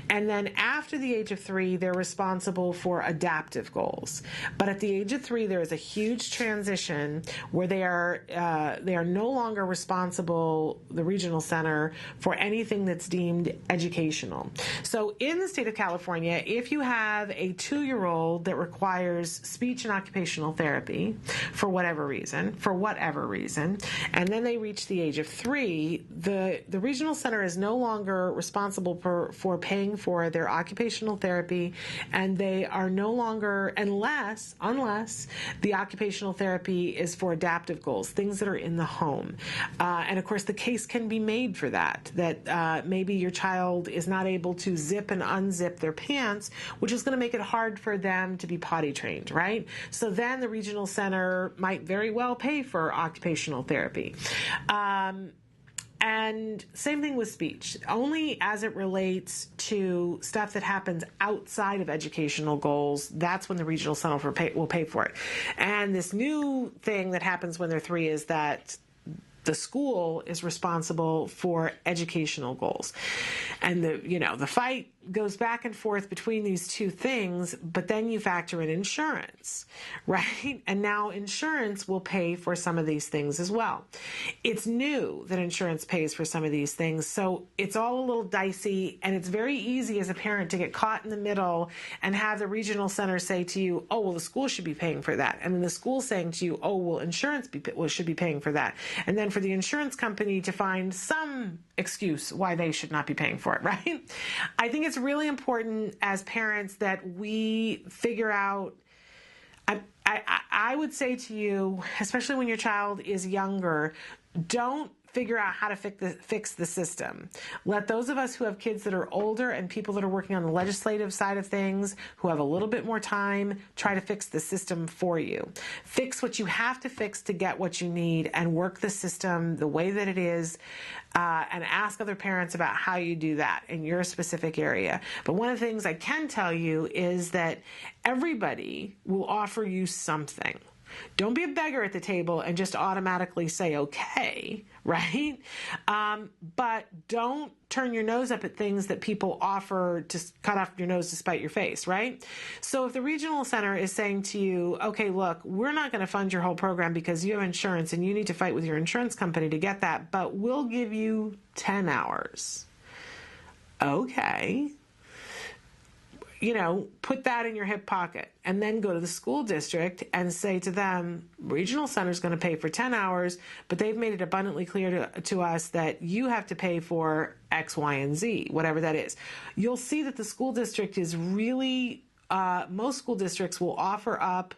And then after the age of 3, they're responsible for adaptive goals. But at the age of 3, there is a huge transition where they are no longer responsible, the regional center, for anything that's deemed educational. So in the state of California, if you have a 2-year-old that requires speech and occupational therapy for whatever reason, and then they reach the age of 3, the regional center is no longer responsible for paying for their occupational therapy, and they are no longer, unless the occupational therapy is for adaptive goals, things that are in the home. And of course, the case can be made for that maybe your child is not able to zip and unzip their pants, which is going to make it hard for them to be potty trained, right? So then the regional center might very well pay for occupational therapy. And same thing with speech. Only as it relates to stuff that happens outside of educational goals, that's when the regional center will pay for it. And this new thing that happens when they're 3 is that the school is responsible for educational goals. And the fight goes back and forth between these two things, but then you factor in insurance, right? And now insurance will pay for some of these things as well. It's new that insurance pays for some of these things, so it's all a little dicey, and it's very easy as a parent to get caught in the middle and have the regional center say to you, oh, well, the school should be paying for that. And then the school saying to you, oh, well, insurance should be paying for that. And then for the insurance company to find some excuse why they should not be paying for it, right? I think it's really important as parents that we figure out. I would say to you, especially when your child is younger, don't figure out how to fix the system. Let those of us who have kids that are older and people that are working on the legislative side of things, who have a little bit more time, try to fix the system for you. Fix what you have to fix to get what you need and work the system the way that it is, and ask other parents about how you do that in your specific area. But one of the things I can tell you is that everybody will offer you something. Don't be a beggar at the table and just automatically say, okay, right? But don't turn your nose up at things that people offer to cut off your nose to spite your face, right? So if the regional center is saying to you, okay, look, we're not going to fund your whole program because you have insurance and you need to fight with your insurance company to get that, but we'll give you 10 hours. Okay. Put that in your hip pocket and then go to the school district and say to them, regional center is going to pay for 10 hours, but they've made it abundantly clear to us that you have to pay for X, Y, and Z, whatever that is. You'll see that the school district is really, most school districts will offer up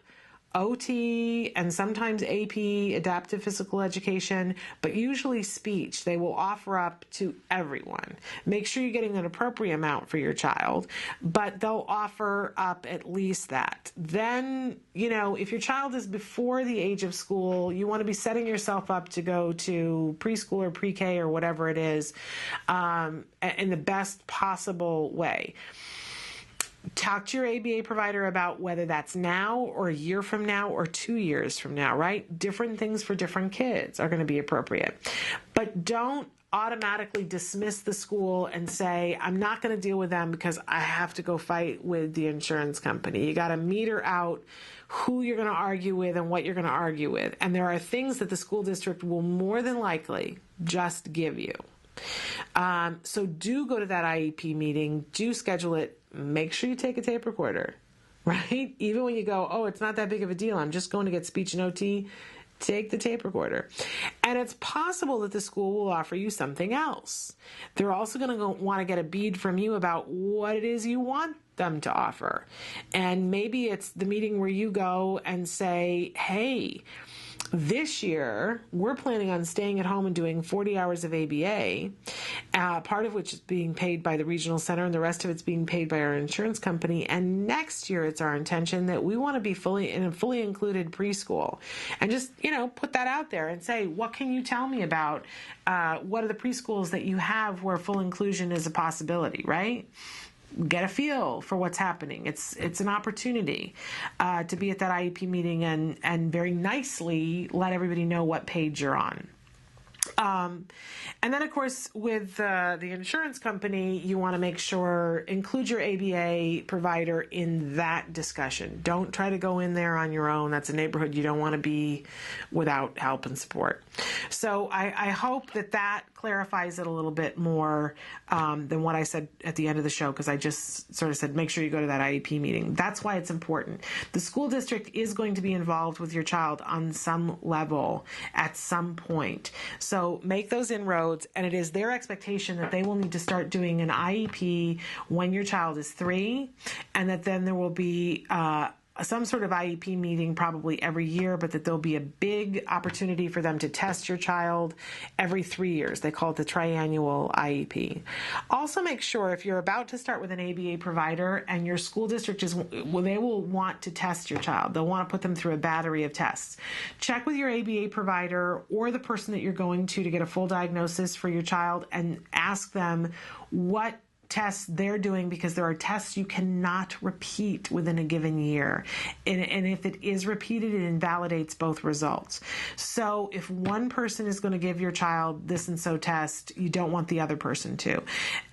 OT and sometimes AP, adaptive physical education, but usually speech, they will offer up to everyone. Make sure you're getting an appropriate amount for your child, but they'll offer up at least that. Then, if your child is before the age of school, you want to be setting yourself up to go to preschool or pre-K or whatever it is, in the best possible way. Talk to your ABA provider about whether that's now or a year from now or 2 years from now, right? Different things for different kids are going to be appropriate. But don't automatically dismiss the school and say, I'm not going to deal with them because I have to go fight with the insurance company. You got to meter out who you're going to argue with and what you're going to argue with. And there are things that the school district will more than likely just give you. So do go to that IEP meeting, do schedule it. Make sure you take a tape recorder, right? Even when you go, oh, it's not that big of a deal, I'm just going to get speech and OT, take the tape recorder. And it's possible that the school will offer you something else. They're also going to want to get a bead from you about what it is you want them to offer. And maybe it's the meeting where you go and say, hey, this year, we're planning on staying at home and doing 40 hours of ABA, part of which is being paid by the regional center and the rest of it's being paid by our insurance company. And next year, it's our intention that we want to be fully included preschool. And just, put that out there and say, what can you tell me about what are the preschools that you have where full inclusion is a possibility, right? Get a feel for what's happening. It's an opportunity to be at that IEP meeting and very nicely let everybody know what page you're on. And then, of course, with the insurance company, you want to make sure, include your ABA provider in that discussion. Don't try to go in there on your own. That's a neighborhood you don't want to be without help and support. So I hope that clarifies it a little bit more than what I said at the end of the show, because I just sort of said, make sure you go to that IEP meeting. That's why it's important. The school district is going to be involved with your child on some level at some point. So make those inroads, and it is their expectation that they will need to start doing an IEP when your child is 3, and that then there will be some sort of IEP meeting probably every year, but that there'll be a big opportunity for them to test your child every 3 years. They call it the triannual IEP. Also make sure if you're about to start with an ABA provider and your school district they will want to test your child. They'll want to put them through a battery of tests. Check with your ABA provider or the person that you're going to get a full diagnosis for your child and ask them what tests they're doing, because there are tests you cannot repeat within a given year. And if it is repeated, it invalidates both results. So if one person is going to give your child this and so test, you don't want the other person to.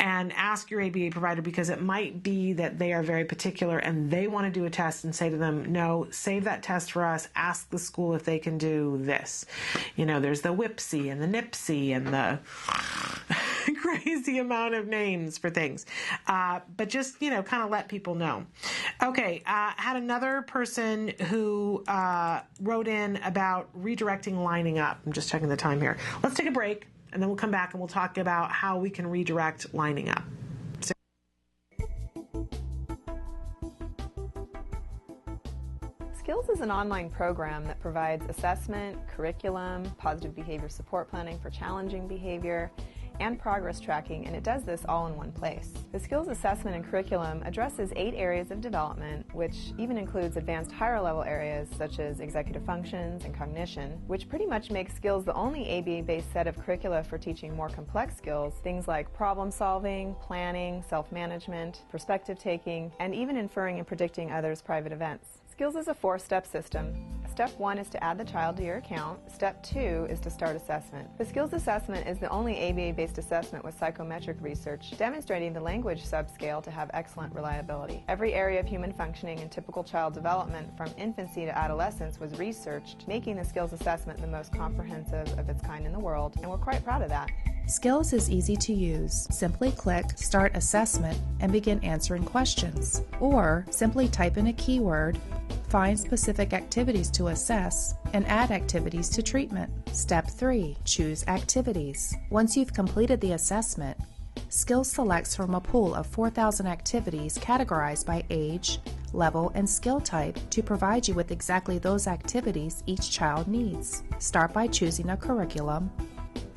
And ask your ABA provider, because it might be that they are very particular and they want to do a test, and say to them, no, save that test for us. Ask the school if they can do this. There's the WIPSI and the NIPSI and the crazy amount of names for things. But just, kind of let people know. Okay. Had another person who wrote in about redirecting lining up. I'm just checking the time here. Let's take a break, and then we'll come back and we'll talk about how we can redirect lining up. Skills is an online program that provides assessment, curriculum, positive behavior support planning for challenging behavior, and progress tracking, and it does this all in one place. The skills assessment and curriculum addresses 8 areas of development, which even includes advanced higher level areas such as executive functions and cognition, which pretty much makes skills the only ABA-based set of curricula for teaching more complex skills, things like problem solving, planning, self-management, perspective taking, and even inferring and predicting others' private events. Skills is a 4-step system. Step 1 is to add the child to your account. Step 2 is to start assessment. The skills assessment is the only ABA-based assessment with psychometric research demonstrating the language subscale to have excellent reliability. Every area of human functioning and typical child development from infancy to adolescence was researched, making the skills assessment the most comprehensive of its kind in the world, and we're quite proud of that. Skills is easy to use. Simply click Start Assessment and begin answering questions. Or simply type in a keyword, find specific activities to assess, and add activities to treatment. Step 3. Choose activities. Once you've completed the assessment, Skills selects from a pool of 4,000 activities categorized by age, level, and skill type to provide you with exactly those activities each child needs. Start by choosing a curriculum,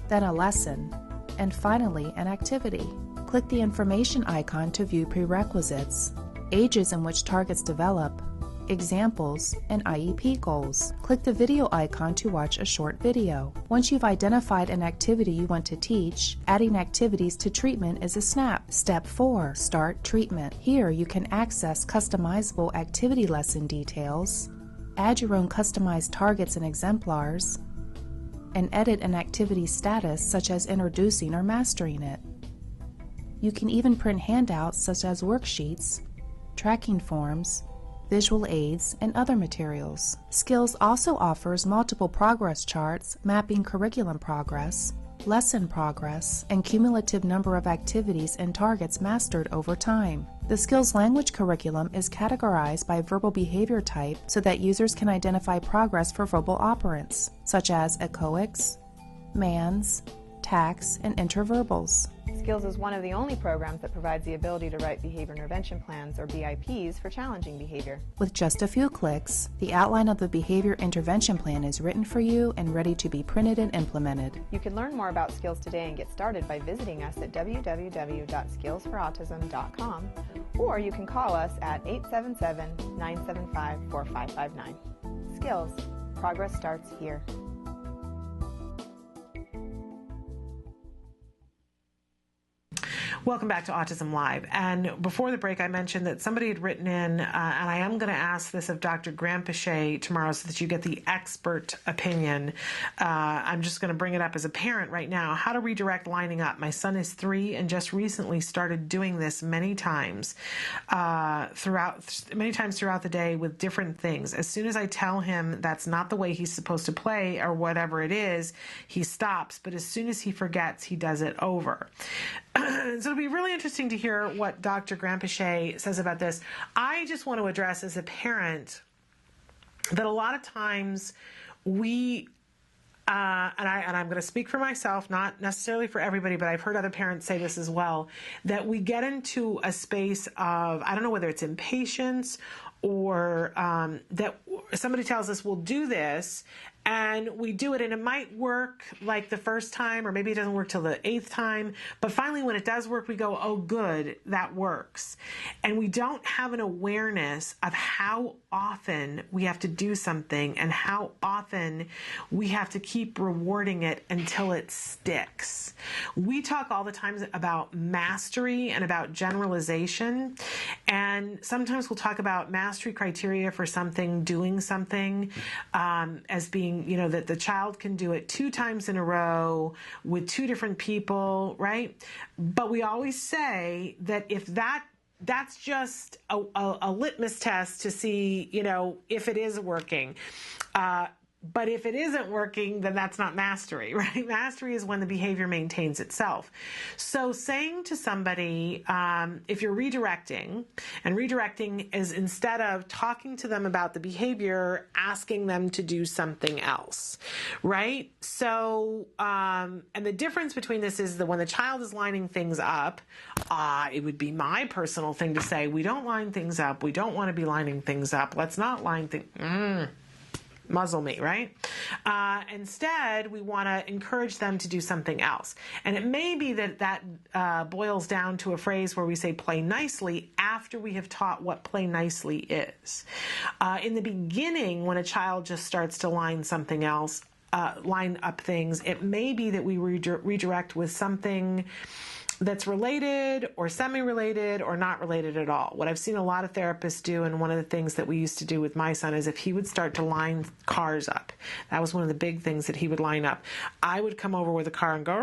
then a lesson, and finally an activity. Click the information icon to view prerequisites, ages in which targets develop, examples, and IEP goals. Click the video icon to watch a short video. Once you've identified an activity you want to teach, adding activities to treatment is a snap. Step 4. Start treatment. Here you can access customizable activity lesson details, add your own customized targets and exemplars, and edit an activity status such as introducing or mastering it. You can even print handouts such as worksheets, tracking forms, visual aids, and other materials. Skills also offers multiple progress charts mapping curriculum progress, lesson progress, and cumulative number of activities and targets mastered over time. The Skills language curriculum is categorized by verbal behavior type so that users can identify progress for verbal operants, such as echoics, mans, tax, and interverbals. Skills is one of the only programs that provides the ability to write behavior intervention plans, or BIPs, for challenging behavior. With just a few clicks, the outline of the behavior intervention plan is written for you and ready to be printed and implemented. You can learn more about Skills today and get started by visiting us at www.skillsforautism.com, or you can call us at 877-975-4559. Skills. Progress starts here. Welcome back to Autism Live. And before the break, I mentioned that somebody had written in, and I am going to ask this of Dr. Graham-Pichet tomorrow so that you get the expert opinion. I'm just going to bring it up as a parent right now. How to redirect lining up. My son is 3 and just recently started doing this many times throughout the day with different things. As soon as I tell him that's not the way he's supposed to play or whatever it is, he stops. But as soon as he forgets, he does it over. So it'll be really interesting to hear what Dr. Graham-Pichet says about this. I just want to address as a parent that a lot of times we, and I'm going to speak for myself, not necessarily for everybody, but I've heard other parents say this as well, that we get into a space of, I don't know whether it's impatience or that somebody tells us we'll do this, and we do it, and it might work like the first time, or maybe it doesn't work till the 8th time, but finally when it does work, we go, oh good, that works. And we don't have an awareness of how often we have to do something and how often we have to keep rewarding it until it sticks. We talk all the time about mastery and about generalization, and sometimes we'll talk about mastery criteria for something, doing something, as being, that the child can do it 2 times in a row with 2 different people, right? But we always say that if that's just a litmus test to see, if it is working. But if it isn't working, then that's not mastery, right? Mastery is when the behavior maintains itself. So saying to somebody, if you're redirecting, and redirecting is instead of talking to them about the behavior, asking them to do something else, right? So, and the difference between this is that when the child is lining things up, it would be my personal thing to say, we don't line things up. We don't want to be lining things up. Let's not line things. Muzzle me, right? Instead, we want to encourage them to do something else. And it may be that boils down to a phrase where we say play nicely after we have taught what play nicely is. In the beginning, when a child just starts to line something else, line up things, it may be that we redirect with something that's related or semi-related or not related at all. What I've seen a lot of therapists do, and one of the things that we used to do with my son, is if he would start to line cars up, that was one of the big things that he would line up. I would come over with a car and go,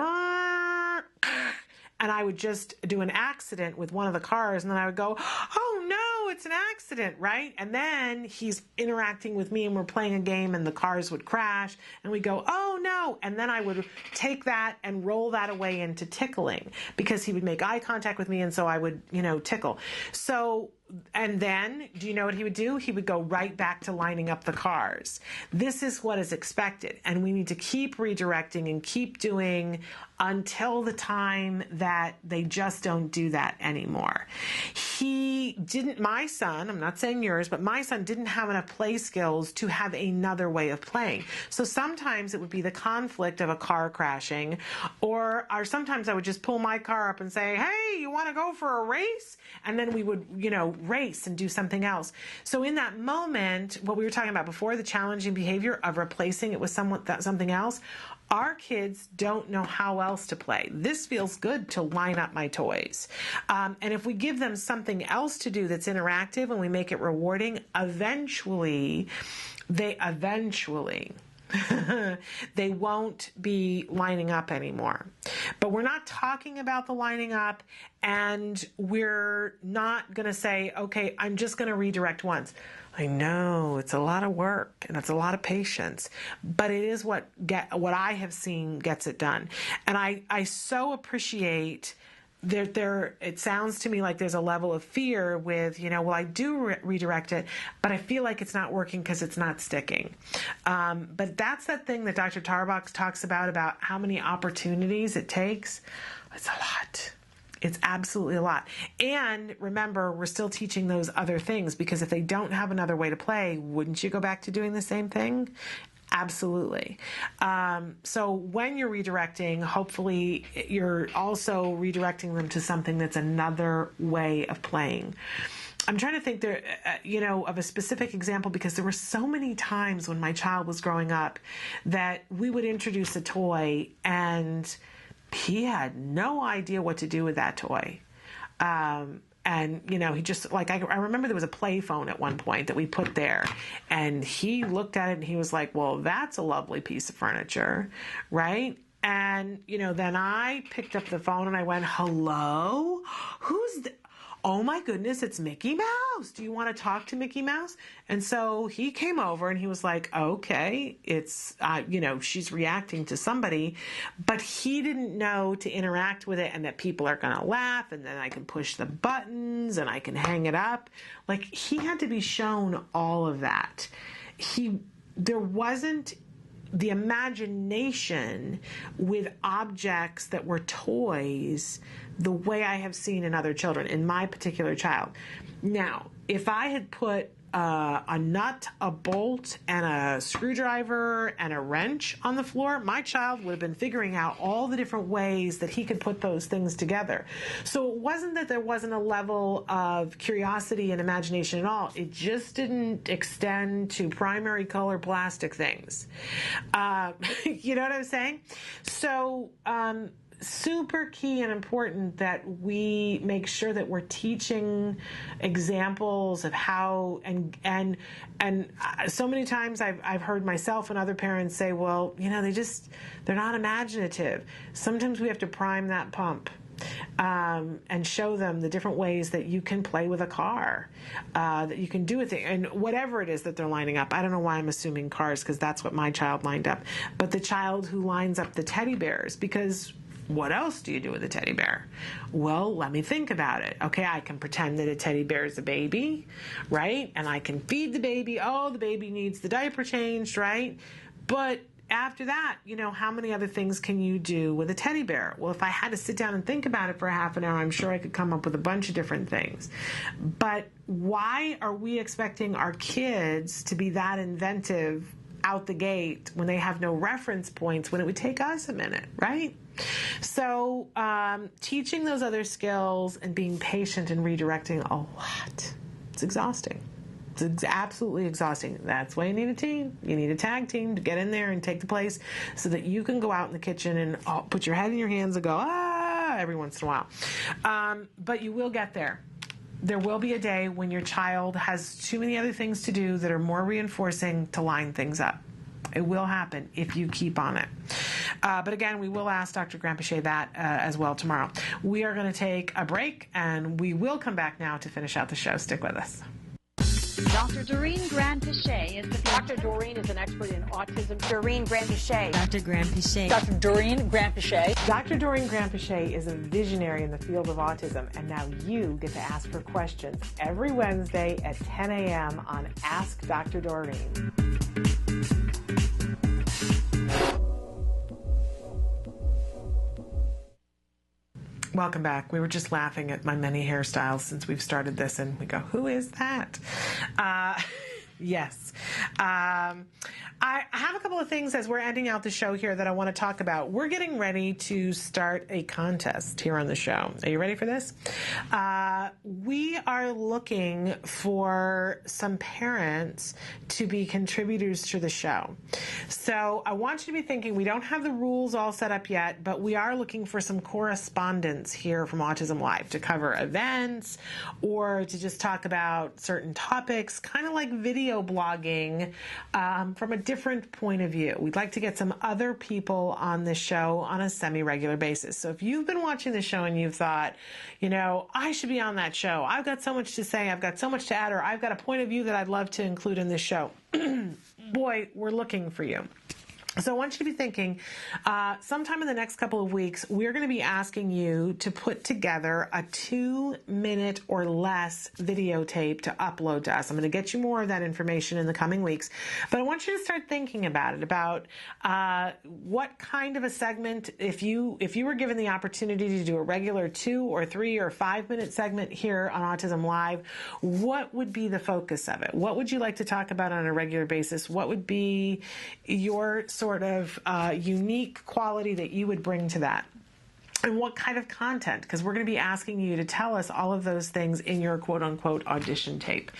and I would just do an accident with one of the cars, and then I would go, oh no, it's an accident, right? And then he's interacting with me and we're playing a game and the cars would crash and we go, oh no. And then I would take that and roll that away into tickling, because he would make eye contact with me and so I would, tickle. So, and then, do you know what he would do? He would go right back to lining up the cars. This is what is expected, and we need to keep redirecting and keep doing until the time that they just don't do that anymore. My son, I'm not saying yours, but my son didn't have enough play skills to have another way of playing. So sometimes it would be the conflict of a car crashing, or sometimes I would just pull my car up and say, hey, you want to go for a race? And then we would, race and do something else. So in that moment, what we were talking about before, the challenging behavior of replacing it with something else, our kids don't know how else to play. This feels good to line up my toys. And if we give them something else to do that's interactive and we make it rewarding, eventually, they won't be lining up anymore. But we're not talking about the lining up, and we're not going to say, okay, I'm just going to redirect once. I know it's a lot of work and it's a lot of patience, but it is what I have seen gets it done. And I so appreciate it sounds to me like there's a level of fear with, I do redirect it, but I feel like it's not working because it's not sticking. But that's that thing that Dr. Tarbox talks about how many opportunities it takes. It's a lot. It's absolutely a lot. And remember, we're still teaching those other things, because if they don't have another way to play, wouldn't you go back to doing the same thing? Absolutely. So when you're redirecting, hopefully you're also redirecting them to something that's another way of playing. I'm trying to think there, of a specific example, because there were so many times when my child was growing up that we would introduce a toy and he had no idea what to do with that toy. And, he just, I remember there was a play phone at one point that we put there, and he looked at it and he was like, well, that's a lovely piece of furniture, right? And, then I picked up the phone and I went, hello? Oh my goodness, it's Mickey Mouse. Do you want to talk to Mickey Mouse? And so he came over and he was like, okay, it's, she's reacting to somebody, but he didn't know to interact with it and that people are going to laugh, and then I can push the buttons and I can hang it up. He had to be shown all of that. There wasn't the imagination with objects that were toys the way I have seen in other children, in my particular child. Now, if I had put a nut, a bolt, and a screwdriver and a wrench on the floor, my child would have been figuring out all the different ways that he could put those things together. So it wasn't that there wasn't a level of curiosity and imagination at all. It just didn't extend to primary color plastic things. You know what I'm saying? So, super key and important that we make sure that we're teaching examples of how, and so many times I've heard myself and other parents say, well, you know, they're not imaginative. Sometimes we have to prime that pump. And show them the different ways that you can play with a car, that you can do with it, and whatever it is that they're lining up. I don't know why I'm assuming cars, because that's what my child lined up. But the child who lines up the teddy bears, because what else do you do with a teddy bear? Well, let me think about it. Okay, I can pretend that a teddy bear is a baby, right? And I can feed the baby. Oh, the baby needs the diaper changed, right? But after that, you know, how many other things can you do with a teddy bear? Well, if I had to sit down and think about it for half an hour, I'm sure I could come up with a bunch of different things. But why are we expecting our kids to be that inventive out the gate when they have no reference points, when it would take us a minute, right? So teaching those other skills and being patient and redirecting a lot, it's exhausting. It's absolutely exhausting. That's why you need a team. You need a tag team to get in there and take the place so that you can go out in the kitchen and put your head in your hands and go, every once in a while. But you will get there. There will be a day when your child has too many other things to do that are more reinforcing to line things up. It will happen if you keep on it. But again, we will ask Dr. Grandpichet that as well tomorrow. We are going to take a break, and we will come back now to finish out the show. Stick with us. Dr. Doreen Grandpichet is Dr. Doreen is an expert in autism. Doreen Grandpichet. Dr. Grandpichet. Dr. Doreen Grandpichet. Dr. Doreen Grandpichet is a visionary in the field of autism, and now you get to ask her questions every Wednesday at 10 a.m. on Ask Dr. Doreen. Welcome back. We were just laughing at my many hairstyles since we've started this, and we go, who is that? Yes. I have a couple of things as we're ending out the show here that I want to talk about. We're getting ready to start a contest here on the show. Are you ready for this? We are looking for some parents to be contributors to the show. So I want you to be thinking, we don't have the rules all set up yet, but we are looking for some correspondence here from Autism Live to cover events or to just talk about certain topics, kind of like video blogging from a different point of view. We'd like to get some other people on the show on a semi-regular basis. So if you've been watching the show and you've thought, you know, I should be on that show, I've got so much to say, I've got so much to add, or I've got a point of view that I'd love to include in this show, boy, we're looking for you. So I want you to be thinking, sometime in the next couple of weeks, we're going to be asking you to put together a 2-minute or less videotape to upload to us. I'm going to get you more of that information in the coming weeks, but I want you to start thinking about it, about what kind of a segment, if you were given the opportunity to do a regular 2 or 3 or 5-minute segment here on Autism Live, what would be the focus of it? What would you like to talk about on a regular basis? What would be your sort of unique quality that you would bring to that? And what kind of content? Because we're going to be asking you to tell us all of those things in your quote-unquote audition tape.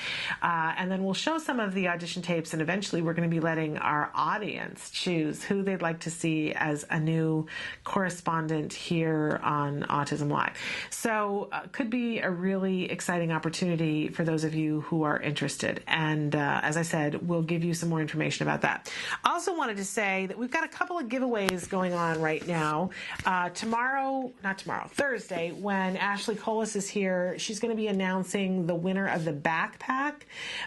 And then we'll show some of the audition tapes, and eventually we're going to be letting our audience choose who they'd like to see as a new correspondent here on Autism Live. So could be a really exciting opportunity for those of you who are interested. And as I said, we'll give you some more information about that. I also wanted to say that we've got a couple of giveaways going on right now. Thursday, when Ashley Colas is here, she's going to be announcing the winner of the backpack,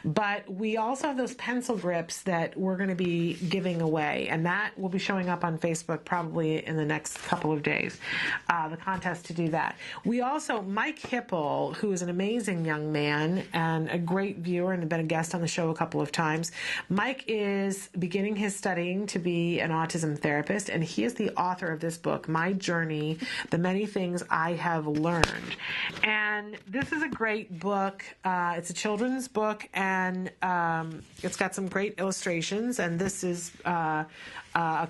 but we also have those pencil grips that we're going to be giving away, and that will be showing up on Facebook probably in the next couple of days, the contest to do that. We also, Mike Hipple, who is an amazing young man and a great viewer and has been a guest on the show a couple of times, Mike is beginning his studying to be an autism therapist, and he is the author of this book, My Journey The Many Things I Have Learned. And this is a great book. It's a children's book, and it's got some great illustrations. And this is a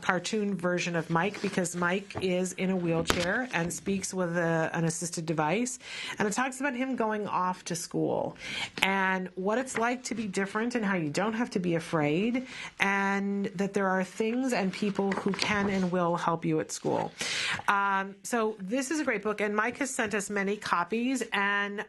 cartoon version of Mike, because Mike is in a wheelchair and speaks with an assisted device. And it talks about him going off to school and what it's like to be different and how you don't have to be afraid, and that there are things and people who can and will help you at school. So this is a great book, and Mike has sent us many copies, and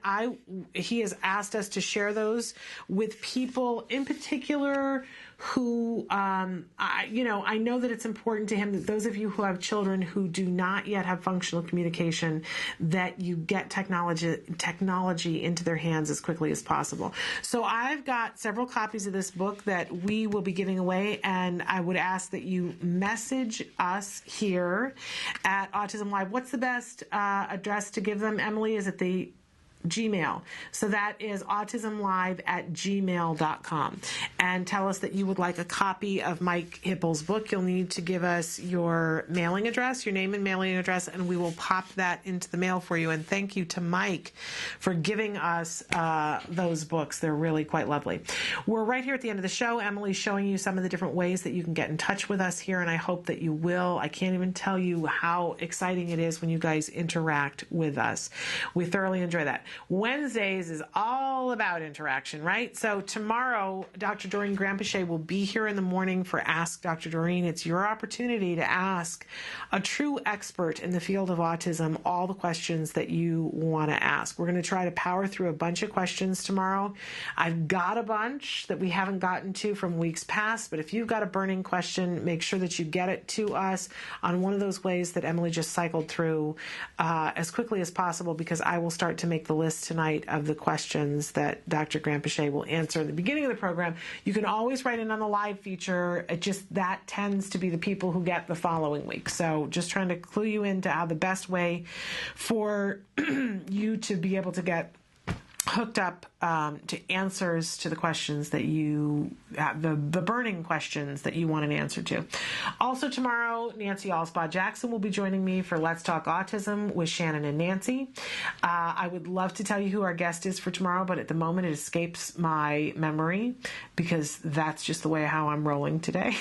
he has asked us to share those with people in particular who, I know that it's important to him that those of you who have children who do not yet have functional communication, that you get technology into their hands as quickly as possible. So I've got several copies of this book that we will be giving away, and I would ask that you message us here at Autism Live. What's the best address to give them, Emily? Is it the Gmail? So that is autismlive@gmail.com, and tell us that you would like a copy of Mike Hippel's book. You'll need to give us your mailing address, your name and mailing address, and we will pop that into the mail for you. And thank you to Mike for giving us those books. They're really quite lovely. We're right here at the end of the show. Emily's showing you some of the different ways that you can get in touch with us here, and I hope that you will. I can't even tell you how exciting it is when you guys interact with us. We thoroughly enjoy that. Wednesdays is all about interaction, right? So tomorrow, Dr. Doreen Grandpichet will be here in the morning for Ask Dr. Doreen. It's your opportunity to ask a true expert in the field of autism all the questions that you want to ask. We're going to try to power through a bunch of questions tomorrow. I've got a bunch that we haven't gotten to from weeks past, but if you've got a burning question, make sure that you get it to us on one of those ways that Emily just cycled through as quickly as possible, because I will start to make the list tonight of the questions that Dr. Grandpichet will answer at the beginning of the program. You can always write in on the live feature. It just, that tends to be the people who get the following week. So just trying to clue you into how the best way for you to be able to get hooked up to answers to the questions that you have, the burning questions that you want an answer to. Also tomorrow, Nancy Alspaugh-Jackson will be joining me for Let's Talk Autism with Shannon and Nancy. I would love to tell you who our guest is for tomorrow, but at the moment it escapes my memory, because that's just the way how I'm rolling today.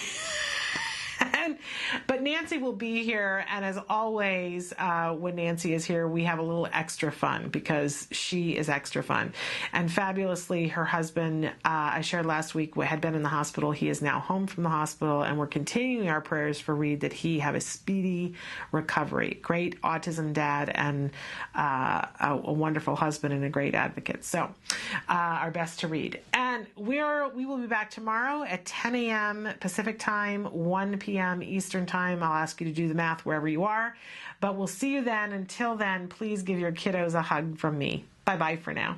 But Nancy will be here, and as always, when Nancy is here, we have a little extra fun, because she is extra fun. And fabulously, her husband, I shared last week, had been in the hospital. He is now home from the hospital, and we're continuing our prayers for Reed that he have a speedy recovery. Great autism dad, and a wonderful husband, and a great advocate. So our best to Reed. And we will be back tomorrow at 10 a.m. Pacific time, 1 p.m. Eastern time. I'll ask you to do the math wherever you are, but we'll see you then. Until then, please give your kiddos a hug from me. Bye-bye for now.